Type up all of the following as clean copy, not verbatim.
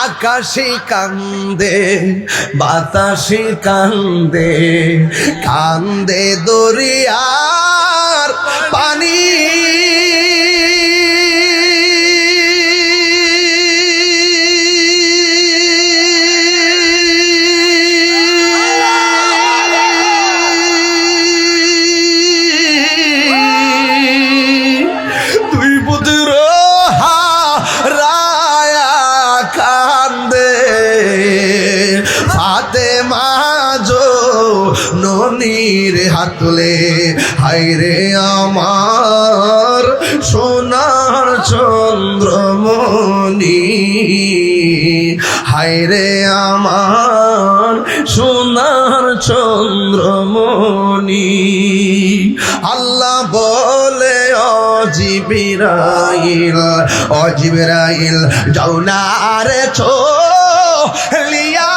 আকাশে কান্দে বাতাসে কান্দে কান্দে দরিয়ার পানি ননির হাতলে হায়রে আমার সোনার চন্দ্রমণি হায়রে আমার সোনার চন্দ্রমণি আল্লাহ বলে অজিবরাইল যাও না রে লিয়া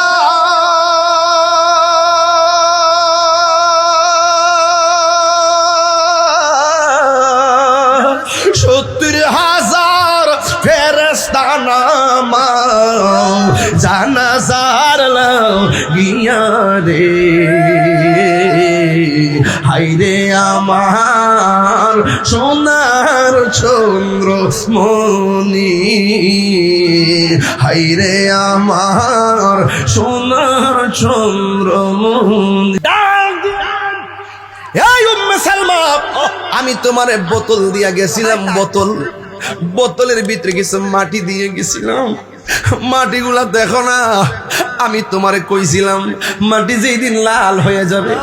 জানাজার গিয়া রে হায়রে আমার সোনার চন্দ্রমণি হায়রে আমার সোনার চন্দ্রমণি আমি তোমার বোতল দিয়া গেছিলাম বোতলের ভিতরে কিছু মাটি দিয়ে গেছিলাম মাটিগুলা দেখো না আমি তোমারে কইছিলাম মাটি যেই দিন লাল হয়ে যাবে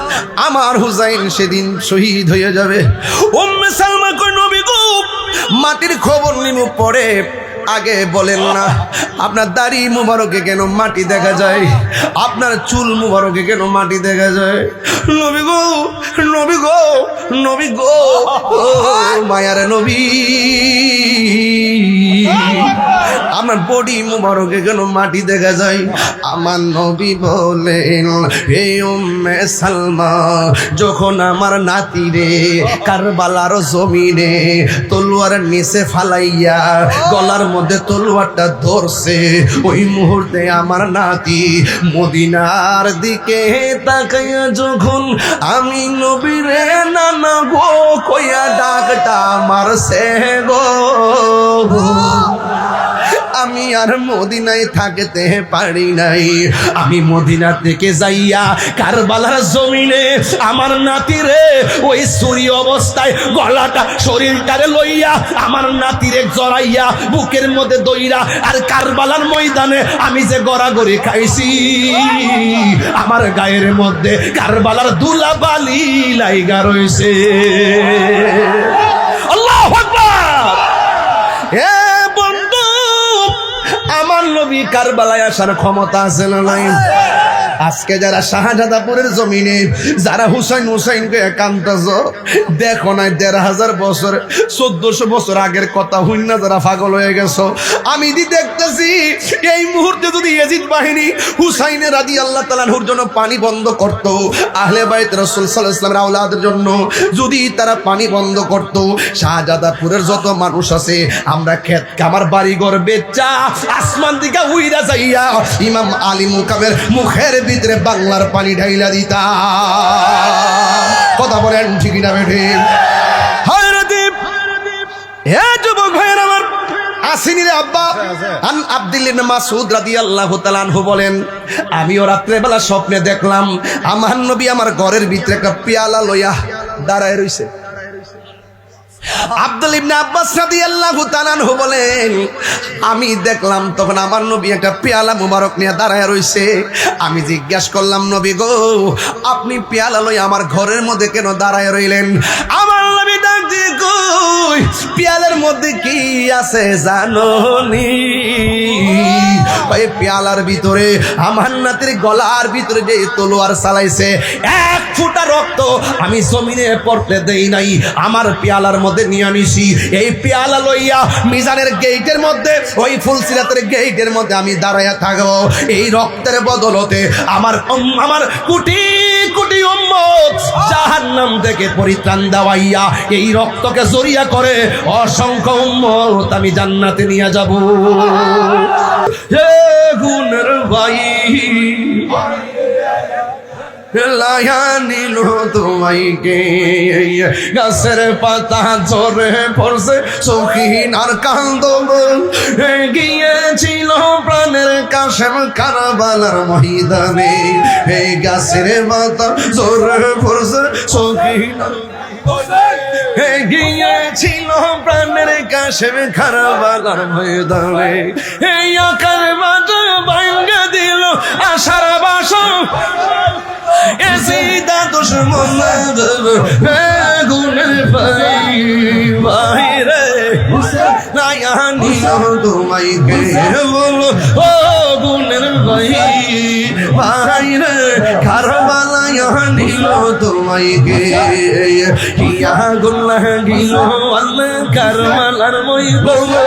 আমার হুসাইন সেদিন শহীদ হয়ে যাবে উম্মে সালমা কই নবী গো মাটির খবর নিমু পড়ে আগে বলেন না আপনার দাড়ি মুবারকে কেন মাটি দেখা যায় আপনার চুল মুবারকে কেন মাটি দেখা যায় নবী গো নবী গো নবী গো মায়ার নবী আমার বডি মুবারকে কেন মাটি দেখা যায় আমার নবী বলেন হে উম্মে সালমা যখন আমার নাতি রে কারবালার জমিনে তলোয়ার নিচে ফালাইয়া গলার মধ্যে তলোয়ারটা ধরছে ওই মুহূর্তে আমার নাতি মদিনার দিকে তাকাইয়া যখন আমি নবীরে নানা গো কইয়া ডাকটা মারছে গো আমি আর মদিনায় থাকতে পারি নাই আমি মদিনা থেকে যাইয়া কারবালার জমিনে আমার নাতিরে ওই ছুরি অবস্থায় গলাটা শরীরটারে লইয়া আমার নাতিরে জড়াইয়া বুকের মধ্যে দইরা আর কারবালার ময়দানে আমি যে গড়াগড়ি খাইছি আমার গায়ের মধ্যে কারবালার ধুলাবালি লাইগা রইছে আল্লাহু আকবার আমার নবী কারবালায় আসার ক্ষমতা আছে না নাই আজকে যারা শাহজাদাপুরের জমিনে যারা হুসাইনকে একান্তজ দেখো নাই ১৫০০ বছর ১৪০০ বছর আগের কথা হইনা যারা পাগল হয়ে গেছো আমি দেখতেছি এই মুহূর্তে যদি ইয়াজিদ বাহিনী হুসাইন রাদিয়াল্লাহু তাআলা আনহুর জন্য পানি বন্ধ করত আহলে বাইত রাসূল সাল্লাল্লাহু আলাইহি ওয়াসাল্লামের আওলাদের জন্য যদি তারা পানি বন্ধ করত শাহজাদাপুরের যত মানুষ আছে আমরা ক্ষেত কামার বাড়ি ঘর বেচা আসমান দিকে উইরা যাইয়া ইমাম আলী মুকামের মুখের ভিতরে বাংলার পানি ঢাইলা দিতা কথা বলেন ঠিক না বেঠে হায়রাদীপ হে যুবক ভাইরা আমার আসিনি রে আব্বা আন আব্দুল্লাহ ইবনে মাসউদ রাদিয়াল্লাহু তাআলা আনহু বলেন আমিও রাত্রে বেলা স্বপ্নে দেখলাম আমার নবী আমার ঘরের ভিতরে একটা পেয়ালা লইয়া দাঁড়ায় রইছে আব্দুল ইবনে আব্বাস রাদিয়াল্লাহু তাআলা আনহু বলেন আমি দেখলাম তখন আমার নবী একটা পেয়ালা মুবারক নিয়ে দাঁড়ায় রইছে আমি জিজ্ঞাসা করলাম নবী গো আপনি পেয়ালা লই আমার ঘরের মধ্যে কেন দাঁড়ায় রইলেন আমার নবী ডাক দিয়ে কই পেয়ালার মধ্যে কি আছে জানোনি ওই পেয়ালার ভিতরে আমার নাতির গলার ভিতরে যে তলোয়ার চালাইছে এক ফোঁটা রক্ত আমি জমিনে পড়তে দেই নাই আমার পেয়ালার মধ্যে নিয়ে আনিছি এই পেয়ালা লইয়া মিজানের গেটের মধ্যে ওই ফুলসিরাতের গেটের মধ্যে আমি দাঁড়ায়া থাকবো এই রক্তের বদলতে আমার কোটি কোটি উম্মত জাহান্নাম থেকে পরিত্রাণ দেওয়াইয়া এই রক্তকে জড়িয়া করে অসংখ্য উম্মত আমি জান্নাতে নিয়ে যাব। ভাই লায়া নিল তোমাইকে গাছের পাতা ঝরে পড়ছে সখিন আর কান্দ গিয়েছিল প্রাণের কাশেম কারবালার ময়দানে এই গাছের পাতা ঝরে পড়ছে সখিন গিয়েছিল প্রাণের কাশেম কারবালার ময়দানে এই আকার মাঝে ভাঙ্গা দিল আশার বাসা এসিদা দুশ্মন গুণের বাইরে নায়া নিল তোমাইকে বলো ও গুণের বাইরে কারবালায় নিল তোমাইকে ইয়া গুল্লাহ গিল আল্লাহ কারবালার ময়দানে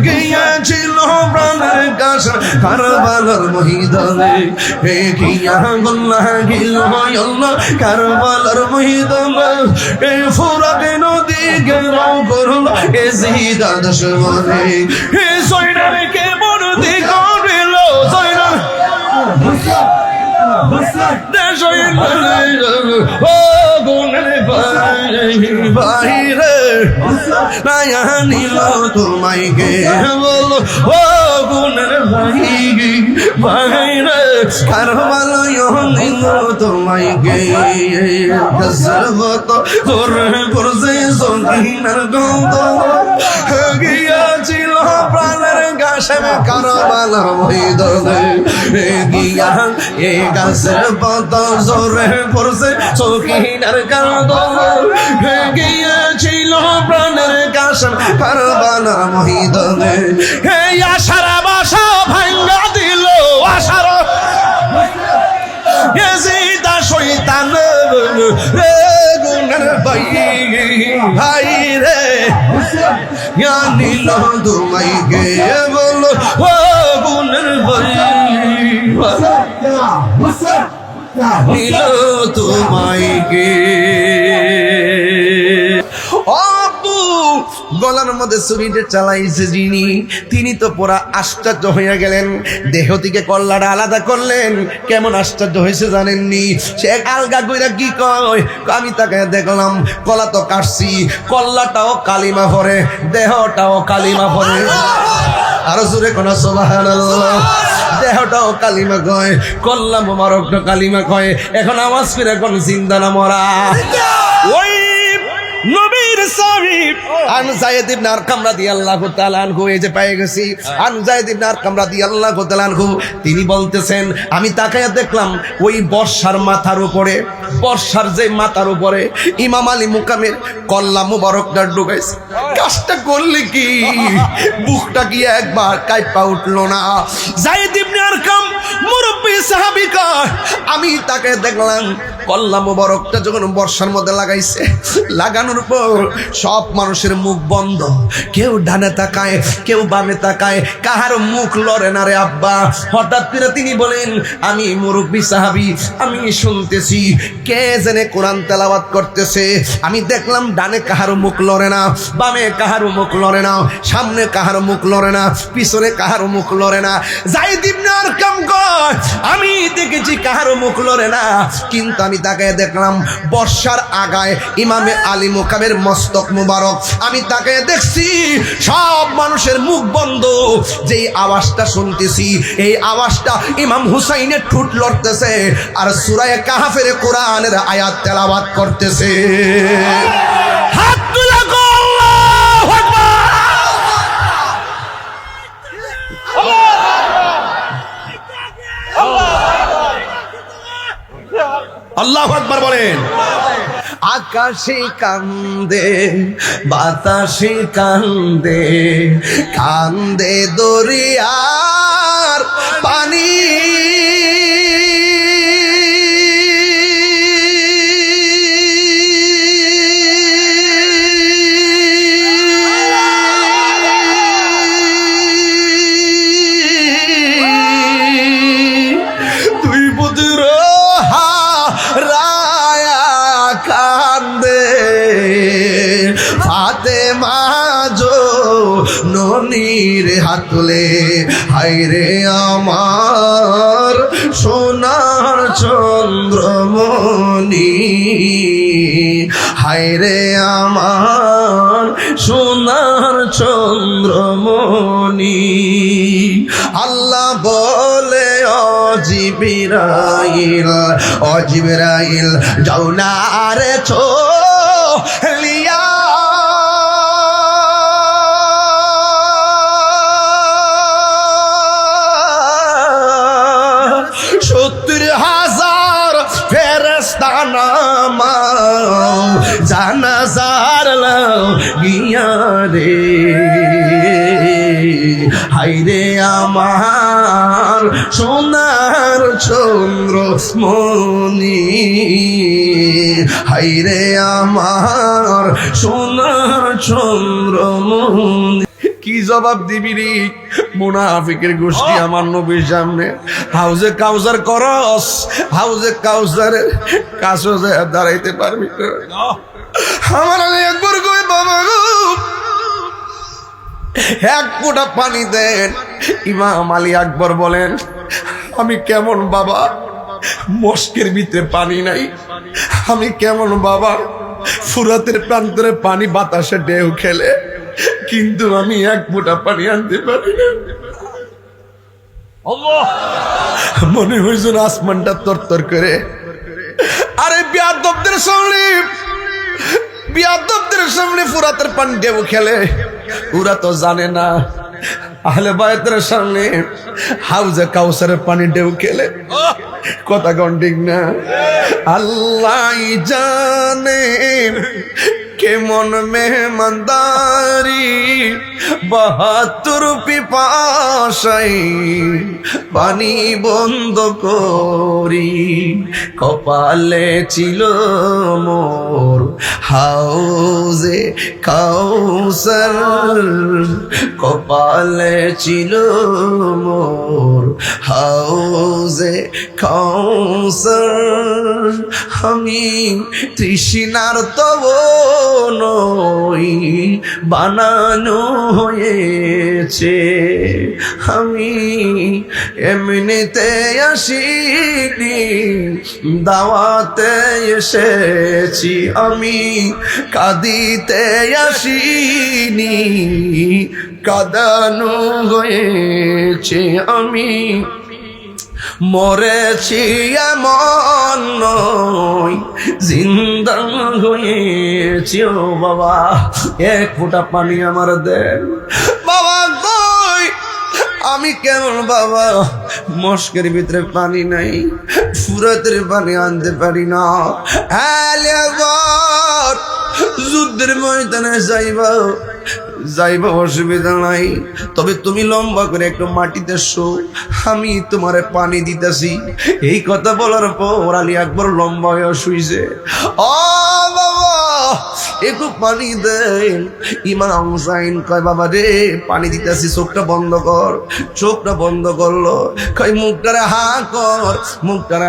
গিয়েছিল প্রাণের কাছে কারবালার ময়দানে ইয়া গুল্লাহ গিল আল্লাহ কারবালার ময়দানে এই ফুরাত নদী গেল করল এজিদা দুশমনে এই জয়নালকে বর্দি করিল জয়নাল ও গুণের বাইরে নায়া নিল তোমাইকে বলো ও গুণের বাইরে কারবালায় নিল তোমাইকে গজবত করে পড়ছে সঙ্গীনের গন্ধ গিয়াছিল প্রাণের গাছে কারবালার ময়দানে গিয়া এ গাছের পাতা জোরে পড়ছে সখিনার কান্দ গিয়েছিল প্রাণের গাছে কারবালার ময়দানে এই আশার বাসা ভাঙ্গা দিল আশার এজিদা শয়তান গুণের ভাই রে নিল তোমাইকে বলো ও গুণের ভাই নিল তোমাইকে গলার মধ্যে ছুরিটা চালাইছে যিনি তিনি তো পুরা আশ্চর্য হইয়া গেলেন দেহ থেকে কল্লাটা আলাদা করলেন কেমন আশ্চর্য হয়েছে জানেননি সে আলগা কইরা কি কয় আমি তাকে দেখলাম কলা তো কাটছি কল্লাটাও কালিমা ভরে দেহটাও কালিমা ভরে আরো জোরে কোন সুবহানাল্লাহ দেহটাও কালিমা কয় কল্লা মোবারকটা কালিমা কয় এখন আওয়াজ ফিরে কোন জিন্দা না মরা ওই নবীর সাহিব আন যায়েদ ইবনে আরকাম রাদিয়াল্লাহু তাআলা আনহু এই যে পেয়ে গেছি আন যায়েদ ইবনে আরকাম রাদিয়াল্লাহু তাআলা আনহু তিনি বলতেছেন আমি তাকায়া দেখলাম ওই বর্ষার মাথার উপরে বর্ষার যে মাথার উপরে ইমাম আলী মুকামের কল্লা মুবারকটা ঢুকাইছে কাজটা করলে কি বুকটা কি একবার কাইপা উঠলো না যায়েদ ইবনে আরকাম মুরব্বি সাহাবী কয় আমি তাকে দেখলাম কল্লা মুবারকটা যখন বর্ষার মধ্যে লাগাইছে লাগানোর পর সব মানুষের মুখ বন্ধ কেউ ডানে তাকায় কেউ বামে তাকায় কাহার মুখ লড়ে না রে আব্বা হঠাৎ করে তিনি বলেন আমি মুরব্বি সাহাবী আমি শুনতেছি কে জানে কোরআন তেলাওয়াত করতেছে আমি দেখলাম ডানে কাহার মুখ লড়ে না বামে কাহার মুখ লড়ে না সামনে কাহার মুখ লড়ে না পিছনে কাহার মুখ লড়ে না যায়েদ ইবনে আরকাম কয় আমি দেখেছি কাহার মুখ লড়ে না কিন্তু আমি তাকে দেখলাম বর্ষার আগায় ইমামে আলী মুকামের মস্তক মুবারক আমি তাকে দেখছি সব মানুষের মুখ বন্ধ যেই আওয়াজটা শুনতেছি এই আওয়াজটা ইমাম হুসাইনের ঠোঁট লড়তেছে আর সূরা কাহফের কোরআনের আয়াত তেলাওয়াত করতেছে হাত তুলে আল্লাহু আকবার আল্লাহু আকবার বলেন আকাশে কান্দে বাতাসে কান্দে কান্দে দরিয়ার পানি ননির তুলে হায়রে আমার সোনার চন্দ্রমণি হায়রে আমার সোনার চন্দ্রমণি আল্লাহ বলে অজিবরাইল যাও না রে লিয়া ফেরেশতা নামাও জানাজার লাও গিয়া রে হায়রে আমার সোনার চন্দ্রমণি হায়রে আমার সোনার চন্দ্রমণি কি জবাব দিবি রে মুনাফিকের গোষ্ঠী আমার নবীর সামনে হাউজে কাউসার করস হাউজে কাউসারের কাছে দাঁড়াইতে পারবি আমার একবার কই বাবা গো এক ফোঁটা পানি দেন ইমাম আলী আকবর বলেন আমি কেমন বাবা মস্কের ভিতরে পানি নাই আমি কেমন বাবা ফুরাতের প্রান্তরে পানি বাতাসে ঢেউ খেলে কিন্তু আমি এক ফোঁটা পানি আনতে পারি না মনে হয়েছিল আসমানটা তরতর করে আরে বিয়াদবদের সামনে ফুরাতের পানি ঢেউ খেলে ওরা তো জানে না আহলে বায়তের সামনে হাউজে কাউসারের পানি ঢেউ খেলে কথা গন্ডিক না আল্লাহ জানে কেমন মেহমানদারি 72 পিপাসাই পানি বন্ধ করি কপালে ছিল মোর হাউজে কাউসার কপালে ছিল মোর হাউজে কাউসার আমি তৃষ্ণার তব নই বানানো হয়েছে আমি এমনিতে আসিনি দাওয়াতে এসেছি আমি কাঁদিতে আসিনি কাঁদানো হয়েছে আমি মরেছি এমন নয় জিন্দা হয়েছি ও বাবা এক ফোঁটা পানি আমার দেন বাবা কই আমি কেমন বাবা মস্কের ভিতরে পানি নাই ফুরাতের পানি আনতে পারি না যুদ্ধের ময়দানে যাইবা অসুবিধা নাই তবে তুমি লম্বা করে একটু মাটিতে শো আমি তোমারে পানি দিতেছি এই কথা বলার পর আলী আকবর লম্বা হয়ে শুইছে ও বাবা একটু পানি দেন ইমাম হুসাইন কয় বাবা রে পানি দিতেছি চোখটা বন্ধ কর চোখটা বন্ধ করলো কয় মুখটারে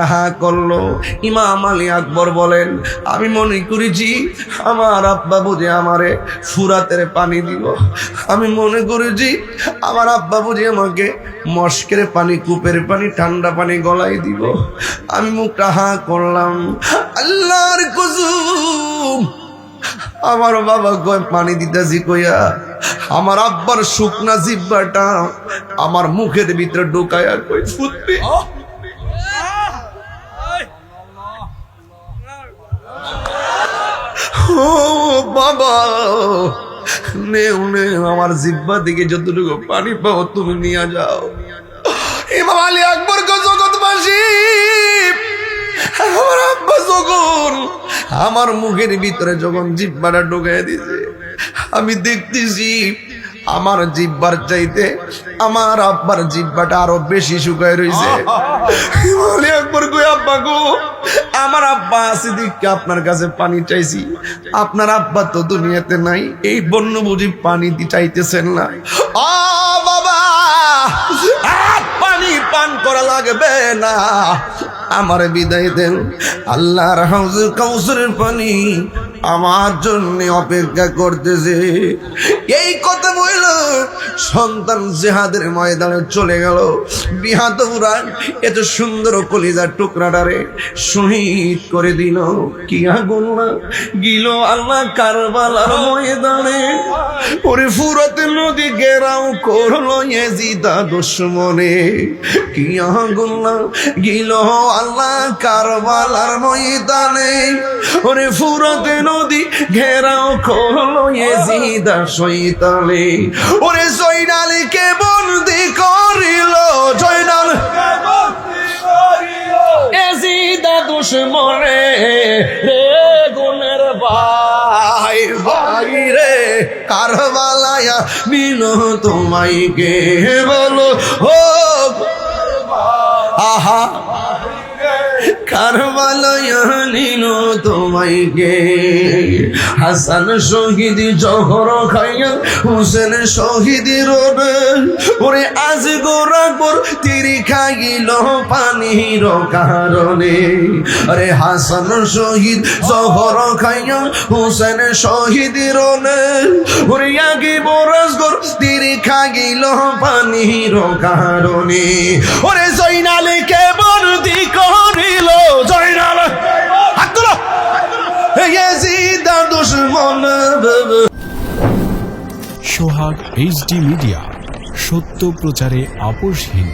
হা করলো ইমাম আলী আকবর বলেন আমি মনে করেছি আমার আব্বা বুঝে আমারে ফুরাতের পানি দিব আমি মনে করেছি আমার আব্বা বুঝি আমাকে মস্কের পানি কূপের পানি ঠান্ডা পানি গলায় দিব আমি মুখটা হা করলাম আল্লাহর কসম আমার বাবা কয় পানি দিতেছি কইয়া আমার আব্বার শুকনা জিব্বাটা আমার মুখের ভিতরে ঢোকায়া কই ফুটবে ও বাবা নেও আমার জিব্বা দিকে যতটুকু পানি পাও তুমি নিয়ে যাও ইমাম আলী আকবর জগৎবাসী আমার আব্বা যখন আমার মুখের ভিতরে যখন জিব্বাটা ঢোকায় দিছে আমি দেখতেছি আমার জিব্বার চাইতে আমার আব্বার জিব্বাটা আরো বেশি শুকায় রয়েছে একবার কই আব্বা গো আমার আব্বা আছে দেখে আপনার কাছে পানি চাইছি আপনার আব্বা তো দুনিয়াতে নাই এই বন্য বুঝি পানি চাইতেছেন না ও বাবা পানি পান করা লাগবে না আমার বিদায় দেন আল্লাহর হাউজে কাউসারের পানি আমার জন্য অপেক্ষা করতেছে। এই কথা বলল, সন্তান জিহাদের ময়দানে চলে গেল। বিহাদরা এত সুন্দর কলিজার টুকরাটারে শহীদ করে দিল। কি আগুন গিল আল্লাহ কারবালার ময়দানে। ওরে ফুরাত নদী ঘেরাও করলো ইয়াজিদা দুশমনে। কি আগুন গিল আল্লাহ কারবালার ময়দানে। ওরে ফুরাত নদী ঘেরাও করলো ইয়াজিদা শয়তানে। ওরে জয়নালকে বন্দি করিল, জয়নাল ইয়াজিদা দুশমনে রে গুনের ভাই ভাই রে। কারবালায়া নিল তোমায় কে বলো ও আহা, কারবালায়া নিল তোমায় কে। হাসান শহীদ জহর খাইয়া হুসেন শহীদ রোডে। ওরে আজ গোরাকবর তিরি খাইল পানির কারণে। আরে হাসান শহীদ জহর খাইয়া হুসেন শহীদ রোডে। ওরে আগে বরাসগর তিরি খাইল পানির কারণে। ওরে জয়নালকে বন্দি করিল, জয়নাল হাত তুলো ইয়াজিদা দুশমন। সোহাগ এইচডি মিডিয়া, সত্য প্রচারে আপোষহীন।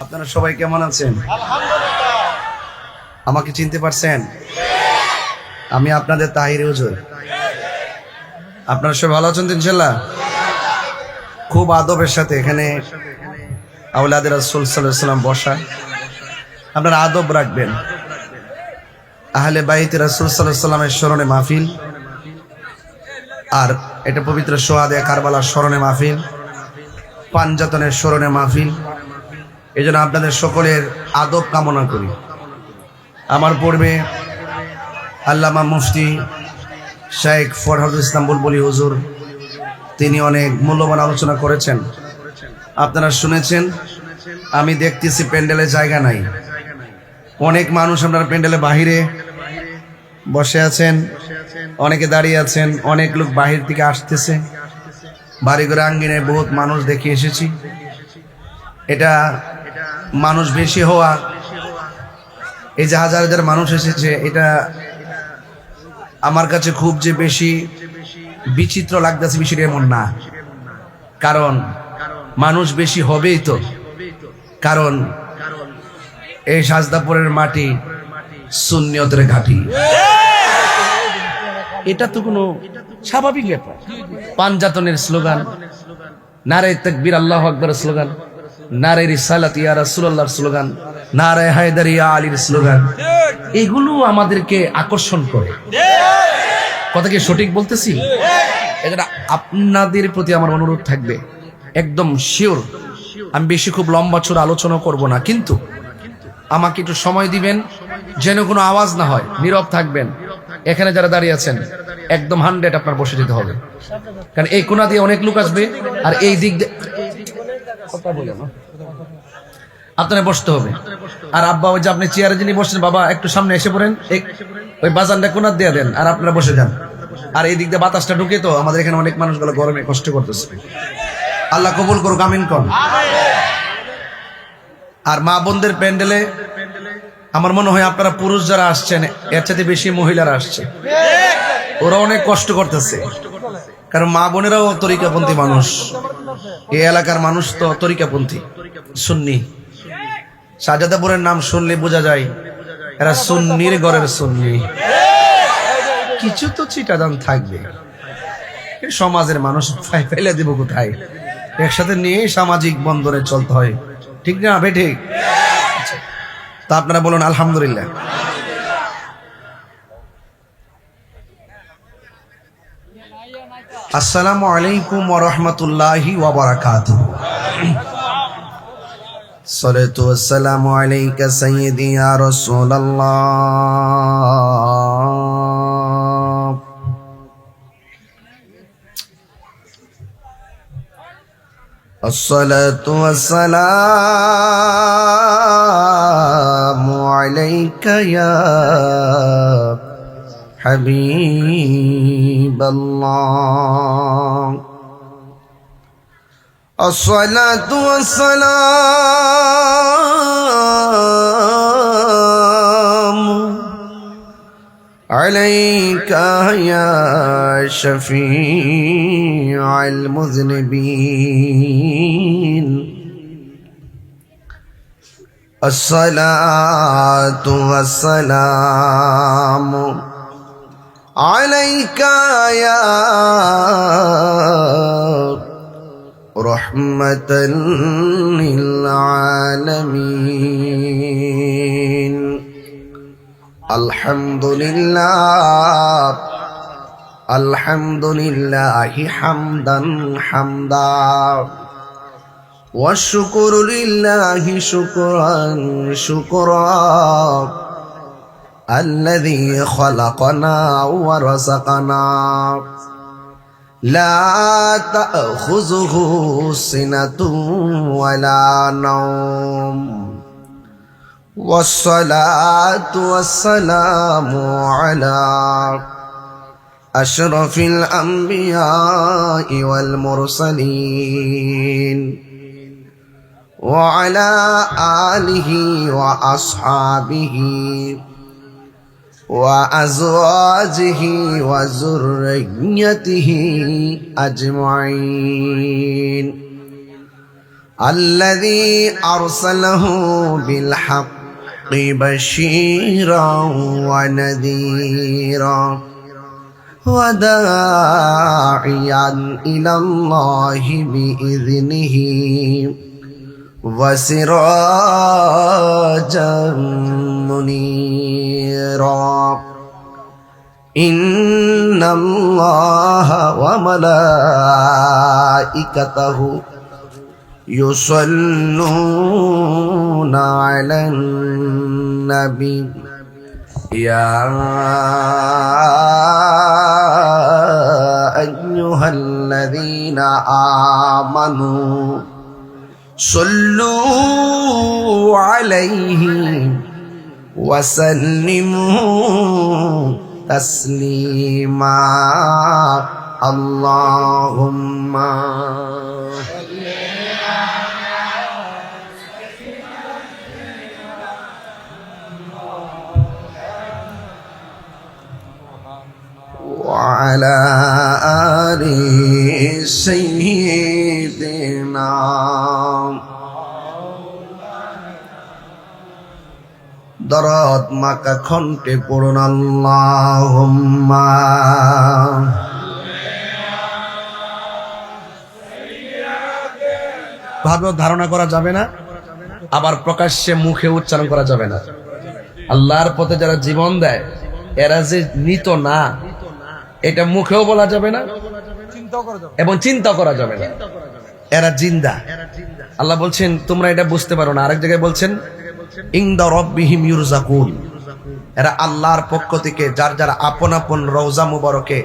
আপনারা সবাই কেমন আছেন? আমাকে চিনতে পারছেন? আমি আপনাদের তাহির হুজুর। আপনারা সবাই ভালো আছেন ইনশাআল্লাহ? খুব আদবের সাথে এখানে আওলাদের রাসূল সাল্লাল্লাহু আলাইহি ওয়াসাল্লাম বসা, আপনারা আদব রাখবেন। আহলে বাইতে রাসূল সাল্লাল্লাহু আলাইহি ওয়াসাল্লামের স্মরণে মাহফিল, আর এটা পবিত্র সোহাদে কারবালার স্মরণে মাহফিল, পাঞ্জাতনের স্মরণে মাহফিল। এই জন্য আপনাদের সকলের আদব কামনা করি। আমার পূর্বে আল্লামা মুফতি শেখ ফরহাদুল ইসলাম বুলবুলি হুজুর, তিনি অনেক মূল্যবান আলোচনা করেছেন, আপনারা শুনেছেন। আমি দেখতেছি প্যান্ডেলে জায়গা নাই, অনেক মানুষ আপনারা প্যান্ডেলে বাহিরে বসে আছেন, অনেকে দাঁড়িয়ে আছেন, অনেক লোক বাহির থেকে আসতেছে। বাড়িঘরে আঙ্গিনে বহুত মানুষ দেখে এসেছি। এটা মানুষ বেশি হওয়া, এই যে হাজার হাজার মানুষ এসেছে, এটা আমার কাছে খুব যে বেশি বিচিত্র লাগতেছে বিষয়টা এমন না। কারণ মানুষ বেশি হবেই তো, কারণ এই সাজদাপুরের মাটি সুন্নিয়তের ঘাঁটি। এটা তো কোনো স্বাভাবিক ব্যাপার। পাঞ্জাতনের স্লোগান, নারে তাকবীর আল্লাহু আকবারের স্লোগান, নারে রিসালাত ইয়া রাসূলুল্লাহর স্লোগান, নারে হায়দার ইয়া আলীর স্লোগান, এগুলো আমাদেরকে আকর্ষণ করে। কথা কি সঠিক বলতেছি? এটা আপনাদের প্রতি আমার অনুরোধ থাকবে, একদম শিওর। আমি বেশি খুব লম্বা চূড়া আলোচনা করব না, কিন্তু আমাকে একটু সময় দিবেন, যেন কোনো আওয়াজ না হয়, নীরব থাকবেন। এখানে যারা দাঁড়িয়ে আছেন একদম 100 আপনার বসে যেতে হবে, কারণ এই কোণা দিয়ে অনেক লোক আসবে, আর এই দিক দিয়ে কথা বলে না, আপনারা বসতে হবে। আর আব্বা, ওই যে আপনি চেয়ারে যিনি বসছেন, বাবা একটু সামনে এসে পড়েন, ওই বাজানটা কোণা দিয়ে দেন, আর আপনারা বসে যান। আর এই দিক দিয়ে বাতাসটা ঢুকে, তো আমাদের এখানে অনেক মানুষগুলো গরমে কষ্ট করতেছে। আল্লাহ কবুল করুক, আমিন কোন। আর মা বোনদের প্যান্ডেলে আমার মনে হয় আপনারা পুরুষ যারা আসছেন, এর চাইতে বেশি মহিলারা আসছে, ওরা অনেক কষ্ট করতেছে। কারণ মা বোনেরাও তরিকাপন্থী মানুষ, এই এলাকার মানুষ তো তরিকাপন্থী, সুন্নি। শাহজাদাপুরের নাম শুনলে বোঝা যায় এরা সুন্নির ঘরের সুন্নি। কিছু তো চিটাদান থাকবে, সমাজের মানুষ ফেলে দিব কোথায়? একসাথে নিয়ে সামাজিক বন্ধনে চলতে হয়, ঠিক না ভাই? ঠিক। তা আপনারা বলুন আলহামদুলিল্লাহ। আসসালামু আলাইকুম ওয়া রাহমাতুল্লাহি ওয়া বারাকাতুহু। সালাতু ওয়াসসালামু আলাইকা সাইয়্যিদি ইয়া রাসূলুল্লাহ। الصلاة والسلام عليك يا حبيب الله الصلاة والسلام عليك يا شفيع المذنبين الصلاة والسلام عليك يا رحمة للعالمين الحمد لله حمدا والشكر لله شكرا الذي خلقنا ورزقنا لا تأخذه سنة ولا نوم والصلاة والسلام على أشرف الأنبياء والمرسلين وعلى آله وأصحابه وأزواجه وذريته أجمعين الذي أرسله بالحق بشيرا ونذيرا وداعيا إلى الله بإذنه وسراجا منيرا إن الله وملائكته يصلون على النبي يا أيها الذين آمنوا صلوا عليه وسلموا تسليما اللهم وعلى آل سيدنا দরদ মাকা খন্টে পড়ুন আল্লাহুম্মা ভাবে ধারণা করা যাবে না, আবার প্রকাশ্যে মুখে উচ্চারণ করা যাবে না। আল্লাহর পথে যারা জীবন দেয় এরা যে নিত না এটা মুখেও বলা যাবে না এবং চিন্তা করা যাবে না, এরা জিন্দা। আল্লাহ বলছেন তোমরা এটা বুঝতে পারো না। আরেক জায়গায় বলছেন ইনদা রাব্বিহিম ইউরযাকুন, এরা আল্লাহর পক্ষ থেকে যার যার আপন আপন রওজা মুবারকে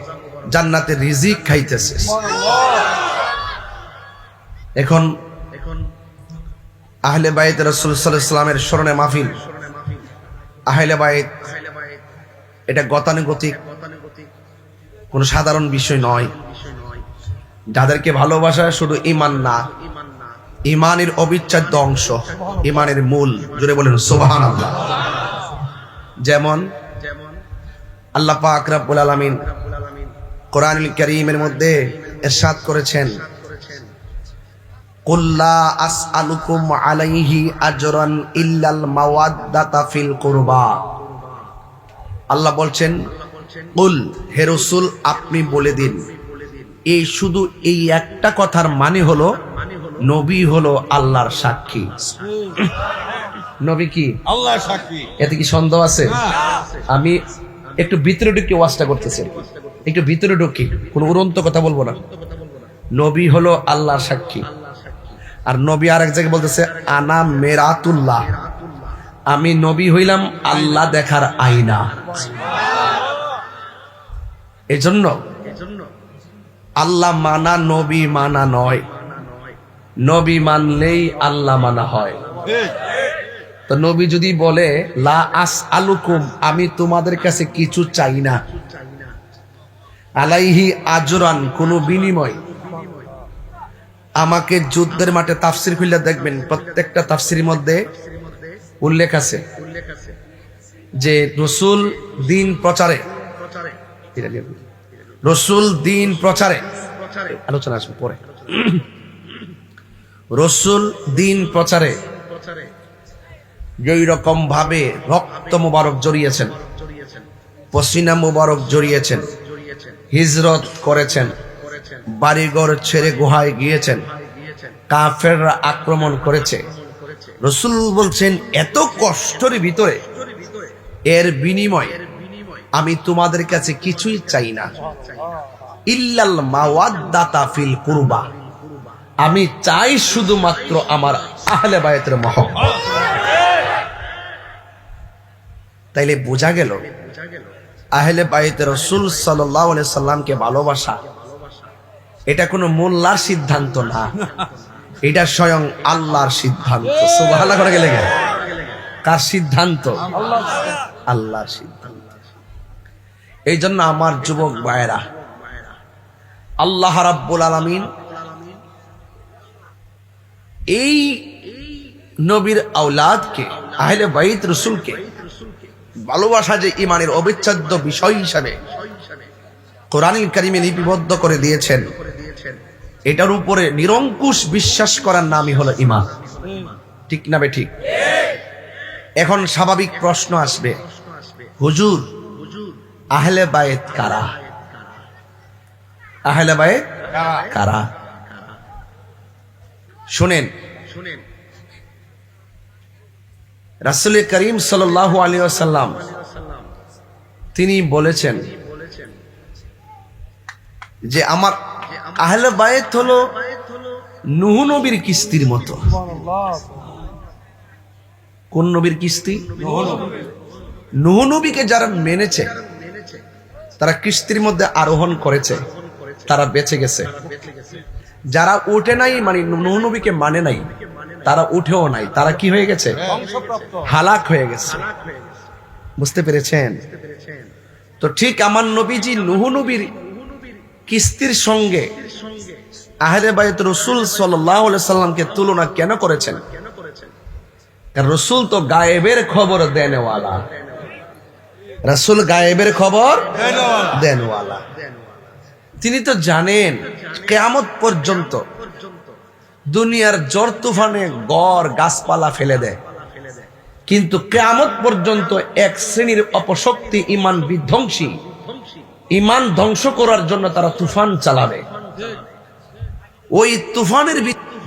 জান্নাতের রিজিক খাইতেছে। এখন আহলে বাইত রাসূল সাল্লাল্লাহু আলাইহি ওয়াসাল্লামের স্মরণে মাহফিল। আহলে বাইত এটা গতানুগতিক কোন সাধারণ বিষয় নয়। যাদেরকে ভালোবাসা শুধু ঈমান না, ঈমানের অবিচ্ছেদ্য অংশ, ঈমানের মূল। জোরে বলেন সুবহানাল্লাহ। যেমন আল্লাহ পাক রব্বুল আলামিন কোরআনুল কারীমের মধ্যে ইরশাদ করেছেন কুল লা আসআলুকুম আলাইহি আজরান ইল্লাল মাওয়াদ্দাতা ফিল কুরবা। আল্লাহ বলছেন কুল, হে রাসূল আপনি বলে দিন, এই শুধু এই একটা কথার মানে হলো নবী হলো আল্লাহর সাক্ষী। নবী কি আল্লাহর সাক্ষী, এতে কি সন্দেহ আছে? আমি একটু ভিতরে ঢুকে ওয়াজটা করতেছি, একটু ভিতরে ঢুকি, কোনো উড়ন্ত কথা বলবো না। নবী হলো আল্লাহর সাক্ষী। আর নবী আরেক জায়গায় বলতেছে আনা মেরাতুল্লাহ, আমি নবী হইলাম আল্লাহ দেখার আয়না। এজন্য আল্লাহ মানা নবী মানা নয়, নবী মানলেই আল্লাহ মানা হয়। তো নবী যদি বলে লা আস আলুকুম, আমি তোমাদের কাছে কিছু চাই না, আলাইহি আজরান, কোনো বিনিময়, আমাকে যুদ্ধের মাঠে তাফসির খুলে দেখবেন, প্রত্যেকটা তাফসিরের মধ্যে উল্লেখ আছে যে রসুল দিন প্রচারে, রসুল দিন প্রচারে, আলোচনা আসবে পরে, রসুল দিন প্রচারে যেই রকম ভাবে রক্ত মুবারক জড়িয়েছেন, পসিনা মুবারক জড়িয়েছেন, হিজরত করেছেন, বাড়িঘর ছেড়ে গুহায় গিয়েছেন, কাফেররা আক্রমণ করেছে, রসুল বলছেন এত কষ্টের ভিতরে এর বিনিময় আমি তোমাদের কাছে কিছুই চাই না, ইল্লাল মাওয়াদ্দাতা ফিল কুরবা, আমি চাই শুধুমাত্র আমার আহলে বায়তের মহব্বত। তাইলে বোঝা গেল আহলে বায়তে রাসূল সাল্লাল্লাহু আলাইহি সাল্লামকে ভালোবাসা এটা কোনো মোল্লার সিদ্ধান্ত না, এটা স্বয়ং আল্লাহর সিদ্ধান্ত। সুবহানাল্লাহ করে গেলে কার সিদ্ধান্ত? আল্লাহর সিদ্ধান্ত। এই জন্য আমার যুবক ভাইয়েরা, আল্লাহ রাব্বুল আলামিন এই নবীর আওলাদকে, আহলে বাইত রাসূলকে ভালোবাসা যে ইমানের অবিচ্ছেদ্য বিষয় হিসাবে কোরআনুল কারীমে লিপিবদ্ধ করে দিয়েছেন, এটার উপরে নিরঙ্কুশ বিশ্বাস করার নামই হলো ঈমান। ঠিক না বে ঠিক? এখন স্বাভাবিক প্রশ্ন আসবে, হুজুর আহলে বায়েত কারা? আহলে বায়েত কারা? শুনেন, রাসূল করিম সাল্লাল্লাহু আলাইহি ওয়াসাল্লাম তিনি বলেছেন যে আমার আহলে বায়েত হলো নূহ নবীর কিস্তির মতো। কোন নবীর কিস্তি? নূহ নবীকে যারা মেনেছে, তারা কিস্তির মধ্যে আরোহণ করেছে, তারা বেঁচে গেছে। যারা উঠে নাই, মানে নূহ নবীকে মানে নাই, তারা উঠেও নাই, তারা কি হয়ে গেছে? হালাক হয়ে গেছে। বুঝতে পেরেছেন? তো ঠিক আমার নবীজি নূহ নবীর কিস্তির সঙ্গে আহলে বায়ত রাসূল সাল্লাল্লাহু আলাইহি সাল্লামকে তুলনা কেন করেছেন? কারণ রাসূল তো গায়েবের খবর দেনওয়ালা, রাসূল গায়েবের খবর দেনওয়ালা। তিনি তো জানেন কিয়ামত পর্যন্ত দুনিয়ার ঝড় তুফানে গড় গাছপালা ফেলে দেয়, কিন্তু কিয়ামত পর্যন্ত এক শ্রেণীর অপশক্তি ঈমান বিধ্বংসী, ঈমান ধ্বংস করার জন্য তারা তুফান চালাবে। ওই তুফানের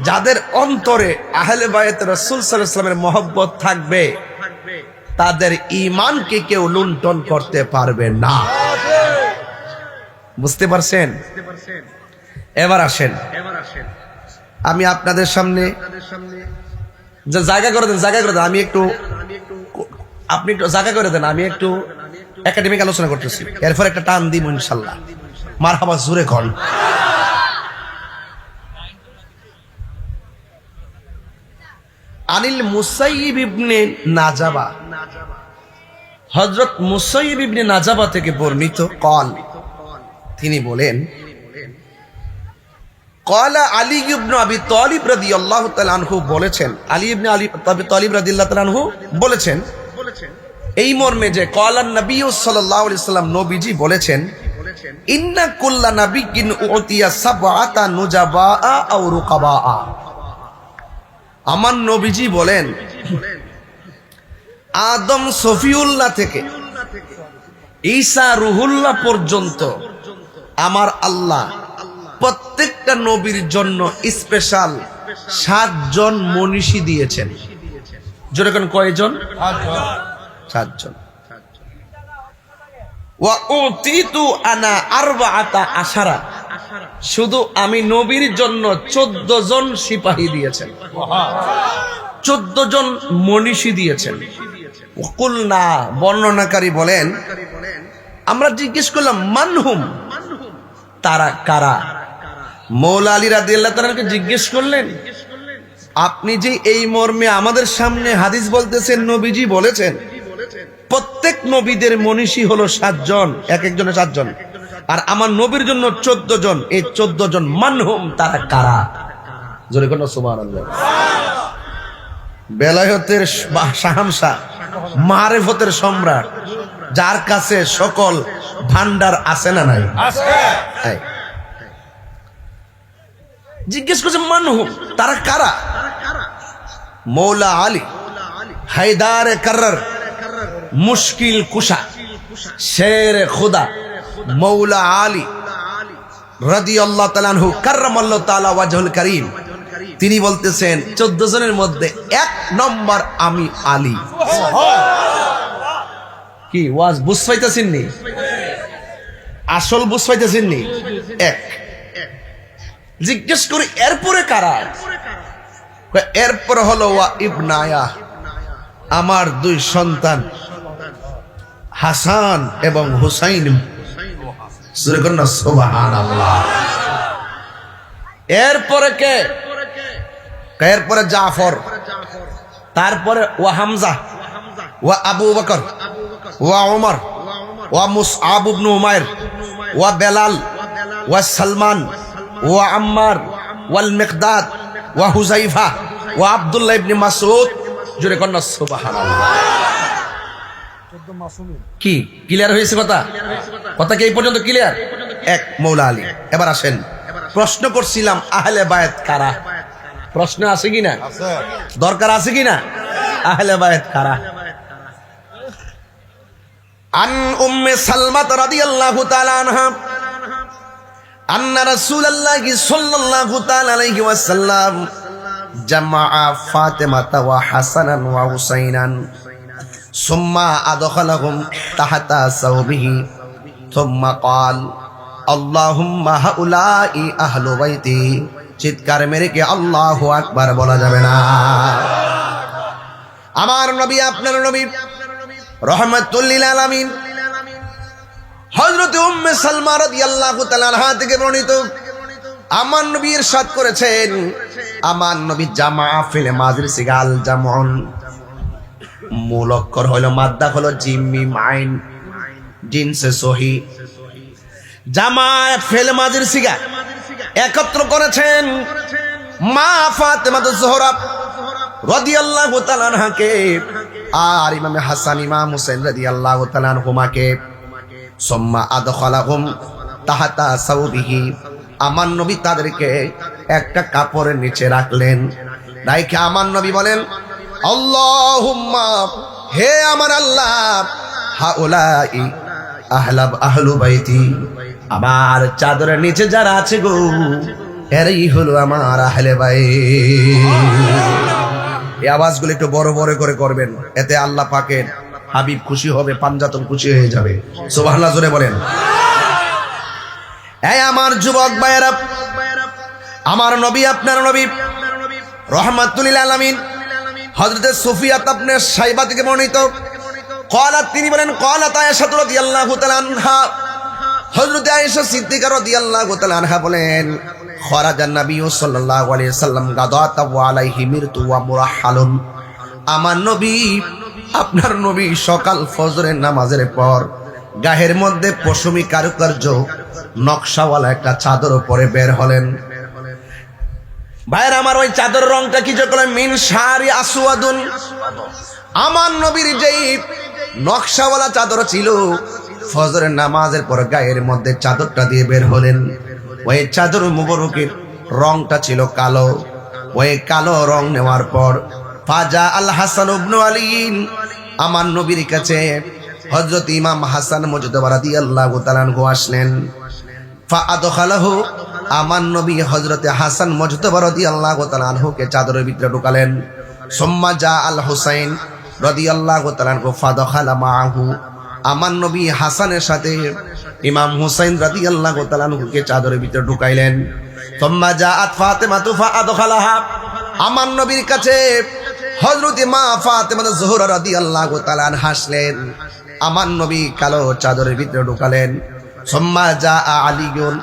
যাদের অন্তরে আহলে বায়ত রাসূল সাল্লাল্লাহু আলাইহি ওয়াসাল্লামের মহব্বত থাকবে, তাদের ঈমানকে কেউ লুণ্ঠন করতে পারবে না। বুঝতে পারছেন? এবার আসেন, আমি আপনাদের সামনে জায়গা করে দেন, জায়গা করে দেন, আমি একটু, আপনি একটু জায়গা করে দেন, আমি একটু একাডেমিক আলোচনা করতেছি, এরপর একটা টান দিব ইনশাল্লাহ। মারহাবা, জোরে কন। আনিল মুসাইয়িব ইবনে নাজাবা, হযরত মুসাইয়িব ইবনে নাজাবা থেকে বর্ণিত, কল, তিনি বলেন, ক্বালা আলী ইবনে আবি তালিব রাদিয়াল্লাহু তাআলা আনহু বলেছেন, আলী ইবনে আবি তালিব রাদিয়াল্লাহু তাআলা আনহু বলেছেন এই মর্মে যে ক্বালান নবী সাল্লাল্লাহু আলাইহি সাল্লাম, নবীজি বলেছেন, ইন্না কুল্লা নাবিয়্যিন উতিয়া সাবআতা নুজাবা আও রুকাবা। আমার নবীজি বলেন, আদম সফিউল্লাহ থেকে ঈসা রুহুল্লাহ পর্যন্ত আমার আল্লাহ প্রত্যেকটা নবীর জন্য স্পেশাল 7 জন মনীষী দিয়েছেন। যেরকম কয়জন? 7 জন। ওয়া উতিতু আনা আরবাআতা আশারা, শুধু আমি নবীর জন্য 14 জন সিপাহী দিয়েছেন, 14 জন মনীষী দিয়েছেন। কুলনা, বর্ণনাকারী বলেন, আমরা জিজ্ঞেস করলাম মানহুম, তারা কারা? মৌলা আলী রাদিয়াল্লাহু তাআলাকে জিজ্ঞেস করলেন আপনি যে এই মর্মে আমাদের সামনে হাদিস বলতেছেন, নবীজি বলেছেন প্রত্যেক নবীদের মনীষী হলো 7 জন, এক একজনের 7 জন, আর আমার নবীর জন্য 14 জন। এই 14 জন মানহুম, তারা কারা? জোরে কোন সুবহানাল্লাহ। বেলায়েতের শাহানশাহ, মারিফতের সম্রাট, যার কাছে সকল ভান্ডার আছে না নাই? আছে। জিজ্ঞেস করছে মানহুম, তারা কারা? মৌলা আলী, হায়দার কার্রার, মুশকিল কুশা, শের খুদা, মৌলা আলী রাদিয়াল্লাহু তাআলা আনহু কাররামাল্লাহু তাআলা ওয়াজহুল কারীম, তিনি বলতেছেন 14 জনের মধ্যে 1 নম্বর আমি আলী। কি ওয়াজ বুঝ পাইতেছেন নি? আসল বুঝ পাইতেছেন নি? 1। জিজ্ঞেস করি এরপরে কারা? এরপর হলো ওয়া ইবনায়া, আমার 2 সন্তান হাসান এবং হুসাইন। সুবহানাল্লাহ। এরপরে কে? এরপরে জাফর, তারপরে ওয়া হামজা, ওয়া আবু বকর, ওয়া ওমর, ওয়া মুসআব ইবনে উমাইর, ওয়া বেলাল, ওয়া সালমান, ওয়া আম্মার, ওয়াল মিকদাদ, ওয়া হুযাইফা, ওয়া আব্দুল্লাহ ইবনে মাসউদ। জোরে কন্না সুবহানাল্লাহ। কি ক্লিয়ার হয়েছে কথা? কথা কি এই পর্যন্ত ক্লিয়ার? 1 মৌলা আলী। এবার আসেন, প্রশ্ন করছিলাম আহলে বায়াত কারা? প্রশ্ন আছে কিনা? দরকার আছে কিনা? আহলে বায়াত কারা? আন উম্মে সালমা রাদিয়াল্লাহু তাআলা আনহা আন্না রাসূলুল্লাহি সাল্লাল্লাহু তাআলা আলাইহি ওয়াসাল্লাম জামাআ ফাতিমাতা ওয়া হাসানান ওয়া হুসাইনান সুম্মা আদখালাহুম তাহতা সাওবিহি সুম্মা ক্বাল আল্লাহুম্মা হাউলাই আহলু বাইতি। চিৎকার মেরে কি আল্লাহু আকবার বলা যাবে না? আমার নবী, আপনার নবী রাহমাতুল লিল আলামিন হযরত উম্মে সালমা রাদিয়াল্লাহু তাআলা আনহা থেকে বর্ণিত, আমার নবী ইরশাদ করেছেন, আমার নবী জামা ফিল মাযির সিগাল জামউন, মূল অক্ষর হলো মাদ্দা হলো জিম মিম আইন, জিনসে সহি, জামা ফিল মাযির সিগা একত্র করেছেন মা ফাতেমা জোহরা রাদিয়াল্লাহু তাআলা আনহাকে আর ইমাম হাসান ইমাম হুসাইন রাদিয়াল্লাহু তাআলা আনহুমাকে। সুম্মা আদখালাহুম তাহতা সাওবিহি, আমার নবী তাদেরকে একটা কাপড়ের নিচে রাখলেন। রাইখে আমার নবী বলেন, আল্লাহুম্মা, হে আমার আল্লাহ, হাউলাই আহলু বাইতি, আমার চাদরের নিচে যারা আছে গো, এরাই হলো আমার আহলে বাইত। এই আওয়াজগুলো একটু বড় বড় করে করবেন, এতে আল্লাহ পাকের হাবিব খুশি হবে, পাঞ্জাতন খুশি হয়ে যাবে। সুবহানাল্লাহ জোরে বলেন। এই আমার যুবক ভাইয়েরা, আমার নবী, আপনার নবী রাহমাতুল লিল আলামিন হযরত সুফিয়া ইবনে সাইবা থেকে বর্ণিত, ক্বালাত, তিনি বলেন, ক্বালাত আয়েশা রাদিয়াল্লাহু তাআলা আনহা, হযরত আয়েশা সিদ্দিকা রাদিয়াল্লাহু তাআলা আনহা বলেন, খরাজান নবী সাল্লাল্লাহু আলাইহি সাল্লাম গাদাতা ওয়া আলাইহি মিরতু ওয়া মুরাহহালুন, আমার নবী, আপনার নবী সকাল ফজরের নামাজের পর গায়ের মধ্যে পশমি কারুকার্য নকশাওয়ালা একটা চাদর পরে বের হলেন। ভাইয়ের আমার, ওই চাদর রংটা কি যে মিন শারি আসওয়াদুন, আমার নবীর যেই নকশাওয়ালা চাদর ছিল, ফজরের নামাজের পর গায়ের মধ্যে চাদরটা দিয়ে বের হলেন। ওই চাদর মুবারকের রংটা ছিল কালো। ওই কালো রং নেওয়ার পর ফাজা আল হাসান ইবনে আলী, আমার নবীর কাছে হযরত ইমাম হাসান মুজতবা রাদিয়াল্লাহু তাআলা আনহু আসলেন। ফা আদখালাহু, আমার নবী হযরত হাসান মুজতবা রাদিয়াল্লাহু তাআলা আনহুকে চাদরের ভিতরে ঢুকালেন। সুম্মা জা আল হুসাইন রাদিয়াল্লাহু তাআলা আনহু ফাদখালা মাআহু, আমার নবী হাসানের সাথে ইমাম হুসাইন রাদিয়াল্লাহু তাআলা আনহুকে চাদরের ভিতরে ঢুকাইলেন। সুম্মা জাআত ফাতিমা ফাআদখালাহা, আমার নবীর কাছে হযরত মা ফাতিমা জোহরা রাদিয়াল্লাহু তাআলা আনহা আসলেন। আমার নবী কালো চাদরের ভিতরে ঢুকালেন। সুম্মা জাআ আলীউন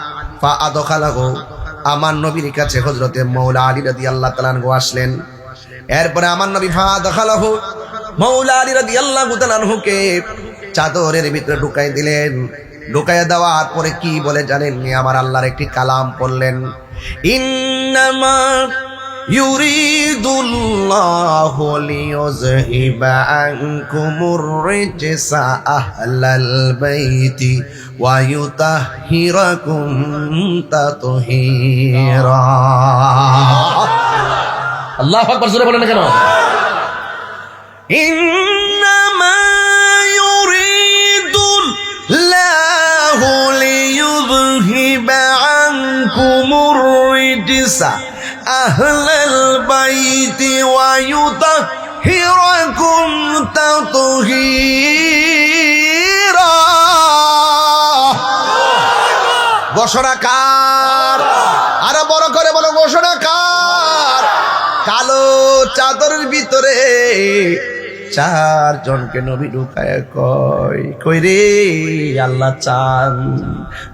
ফাআদখালাহু, আমার নবীর কাছে হযরতে মাওলা আলী রাদিয়াল্লাহু তাআলা আনহু আসলেন। এরপরে আমার নবী ফাদাখালাহু মাওলা আলী রাদিয়াল্লাহু তাআলা আনহুকে চাদরের ভিতরে ঢুকাই দিলেন। ঢুকাইয়া দেওয়ার পরে কি বলে জানেন? আমার আল্লাহর একটি কালাম পড়লেন, ইন্নামা ইউরিদুল্লাহু লিইয়ুযহিবা আনকুমুর রিজসা আহলাল বাইতি ওয়া ইউতাহহিরাকুম তাতহীরা। আল্লাহু আকবার, জোরে বলেন না কেন? ইন্নামা ইউরিদুল্লাহু লিইয়ুযহিবা আনকুমুর রিজসা আহলাল বাইতি ওয়া ইউতাহহিরাকুম তাতহীরা। ঘোষণাকার, আরো বড় করে বলো ঘোষণাকার। কালো চাদরের ভিতরে চারজনকে নবী ঢুকায় কই রে, আল্লাহ চান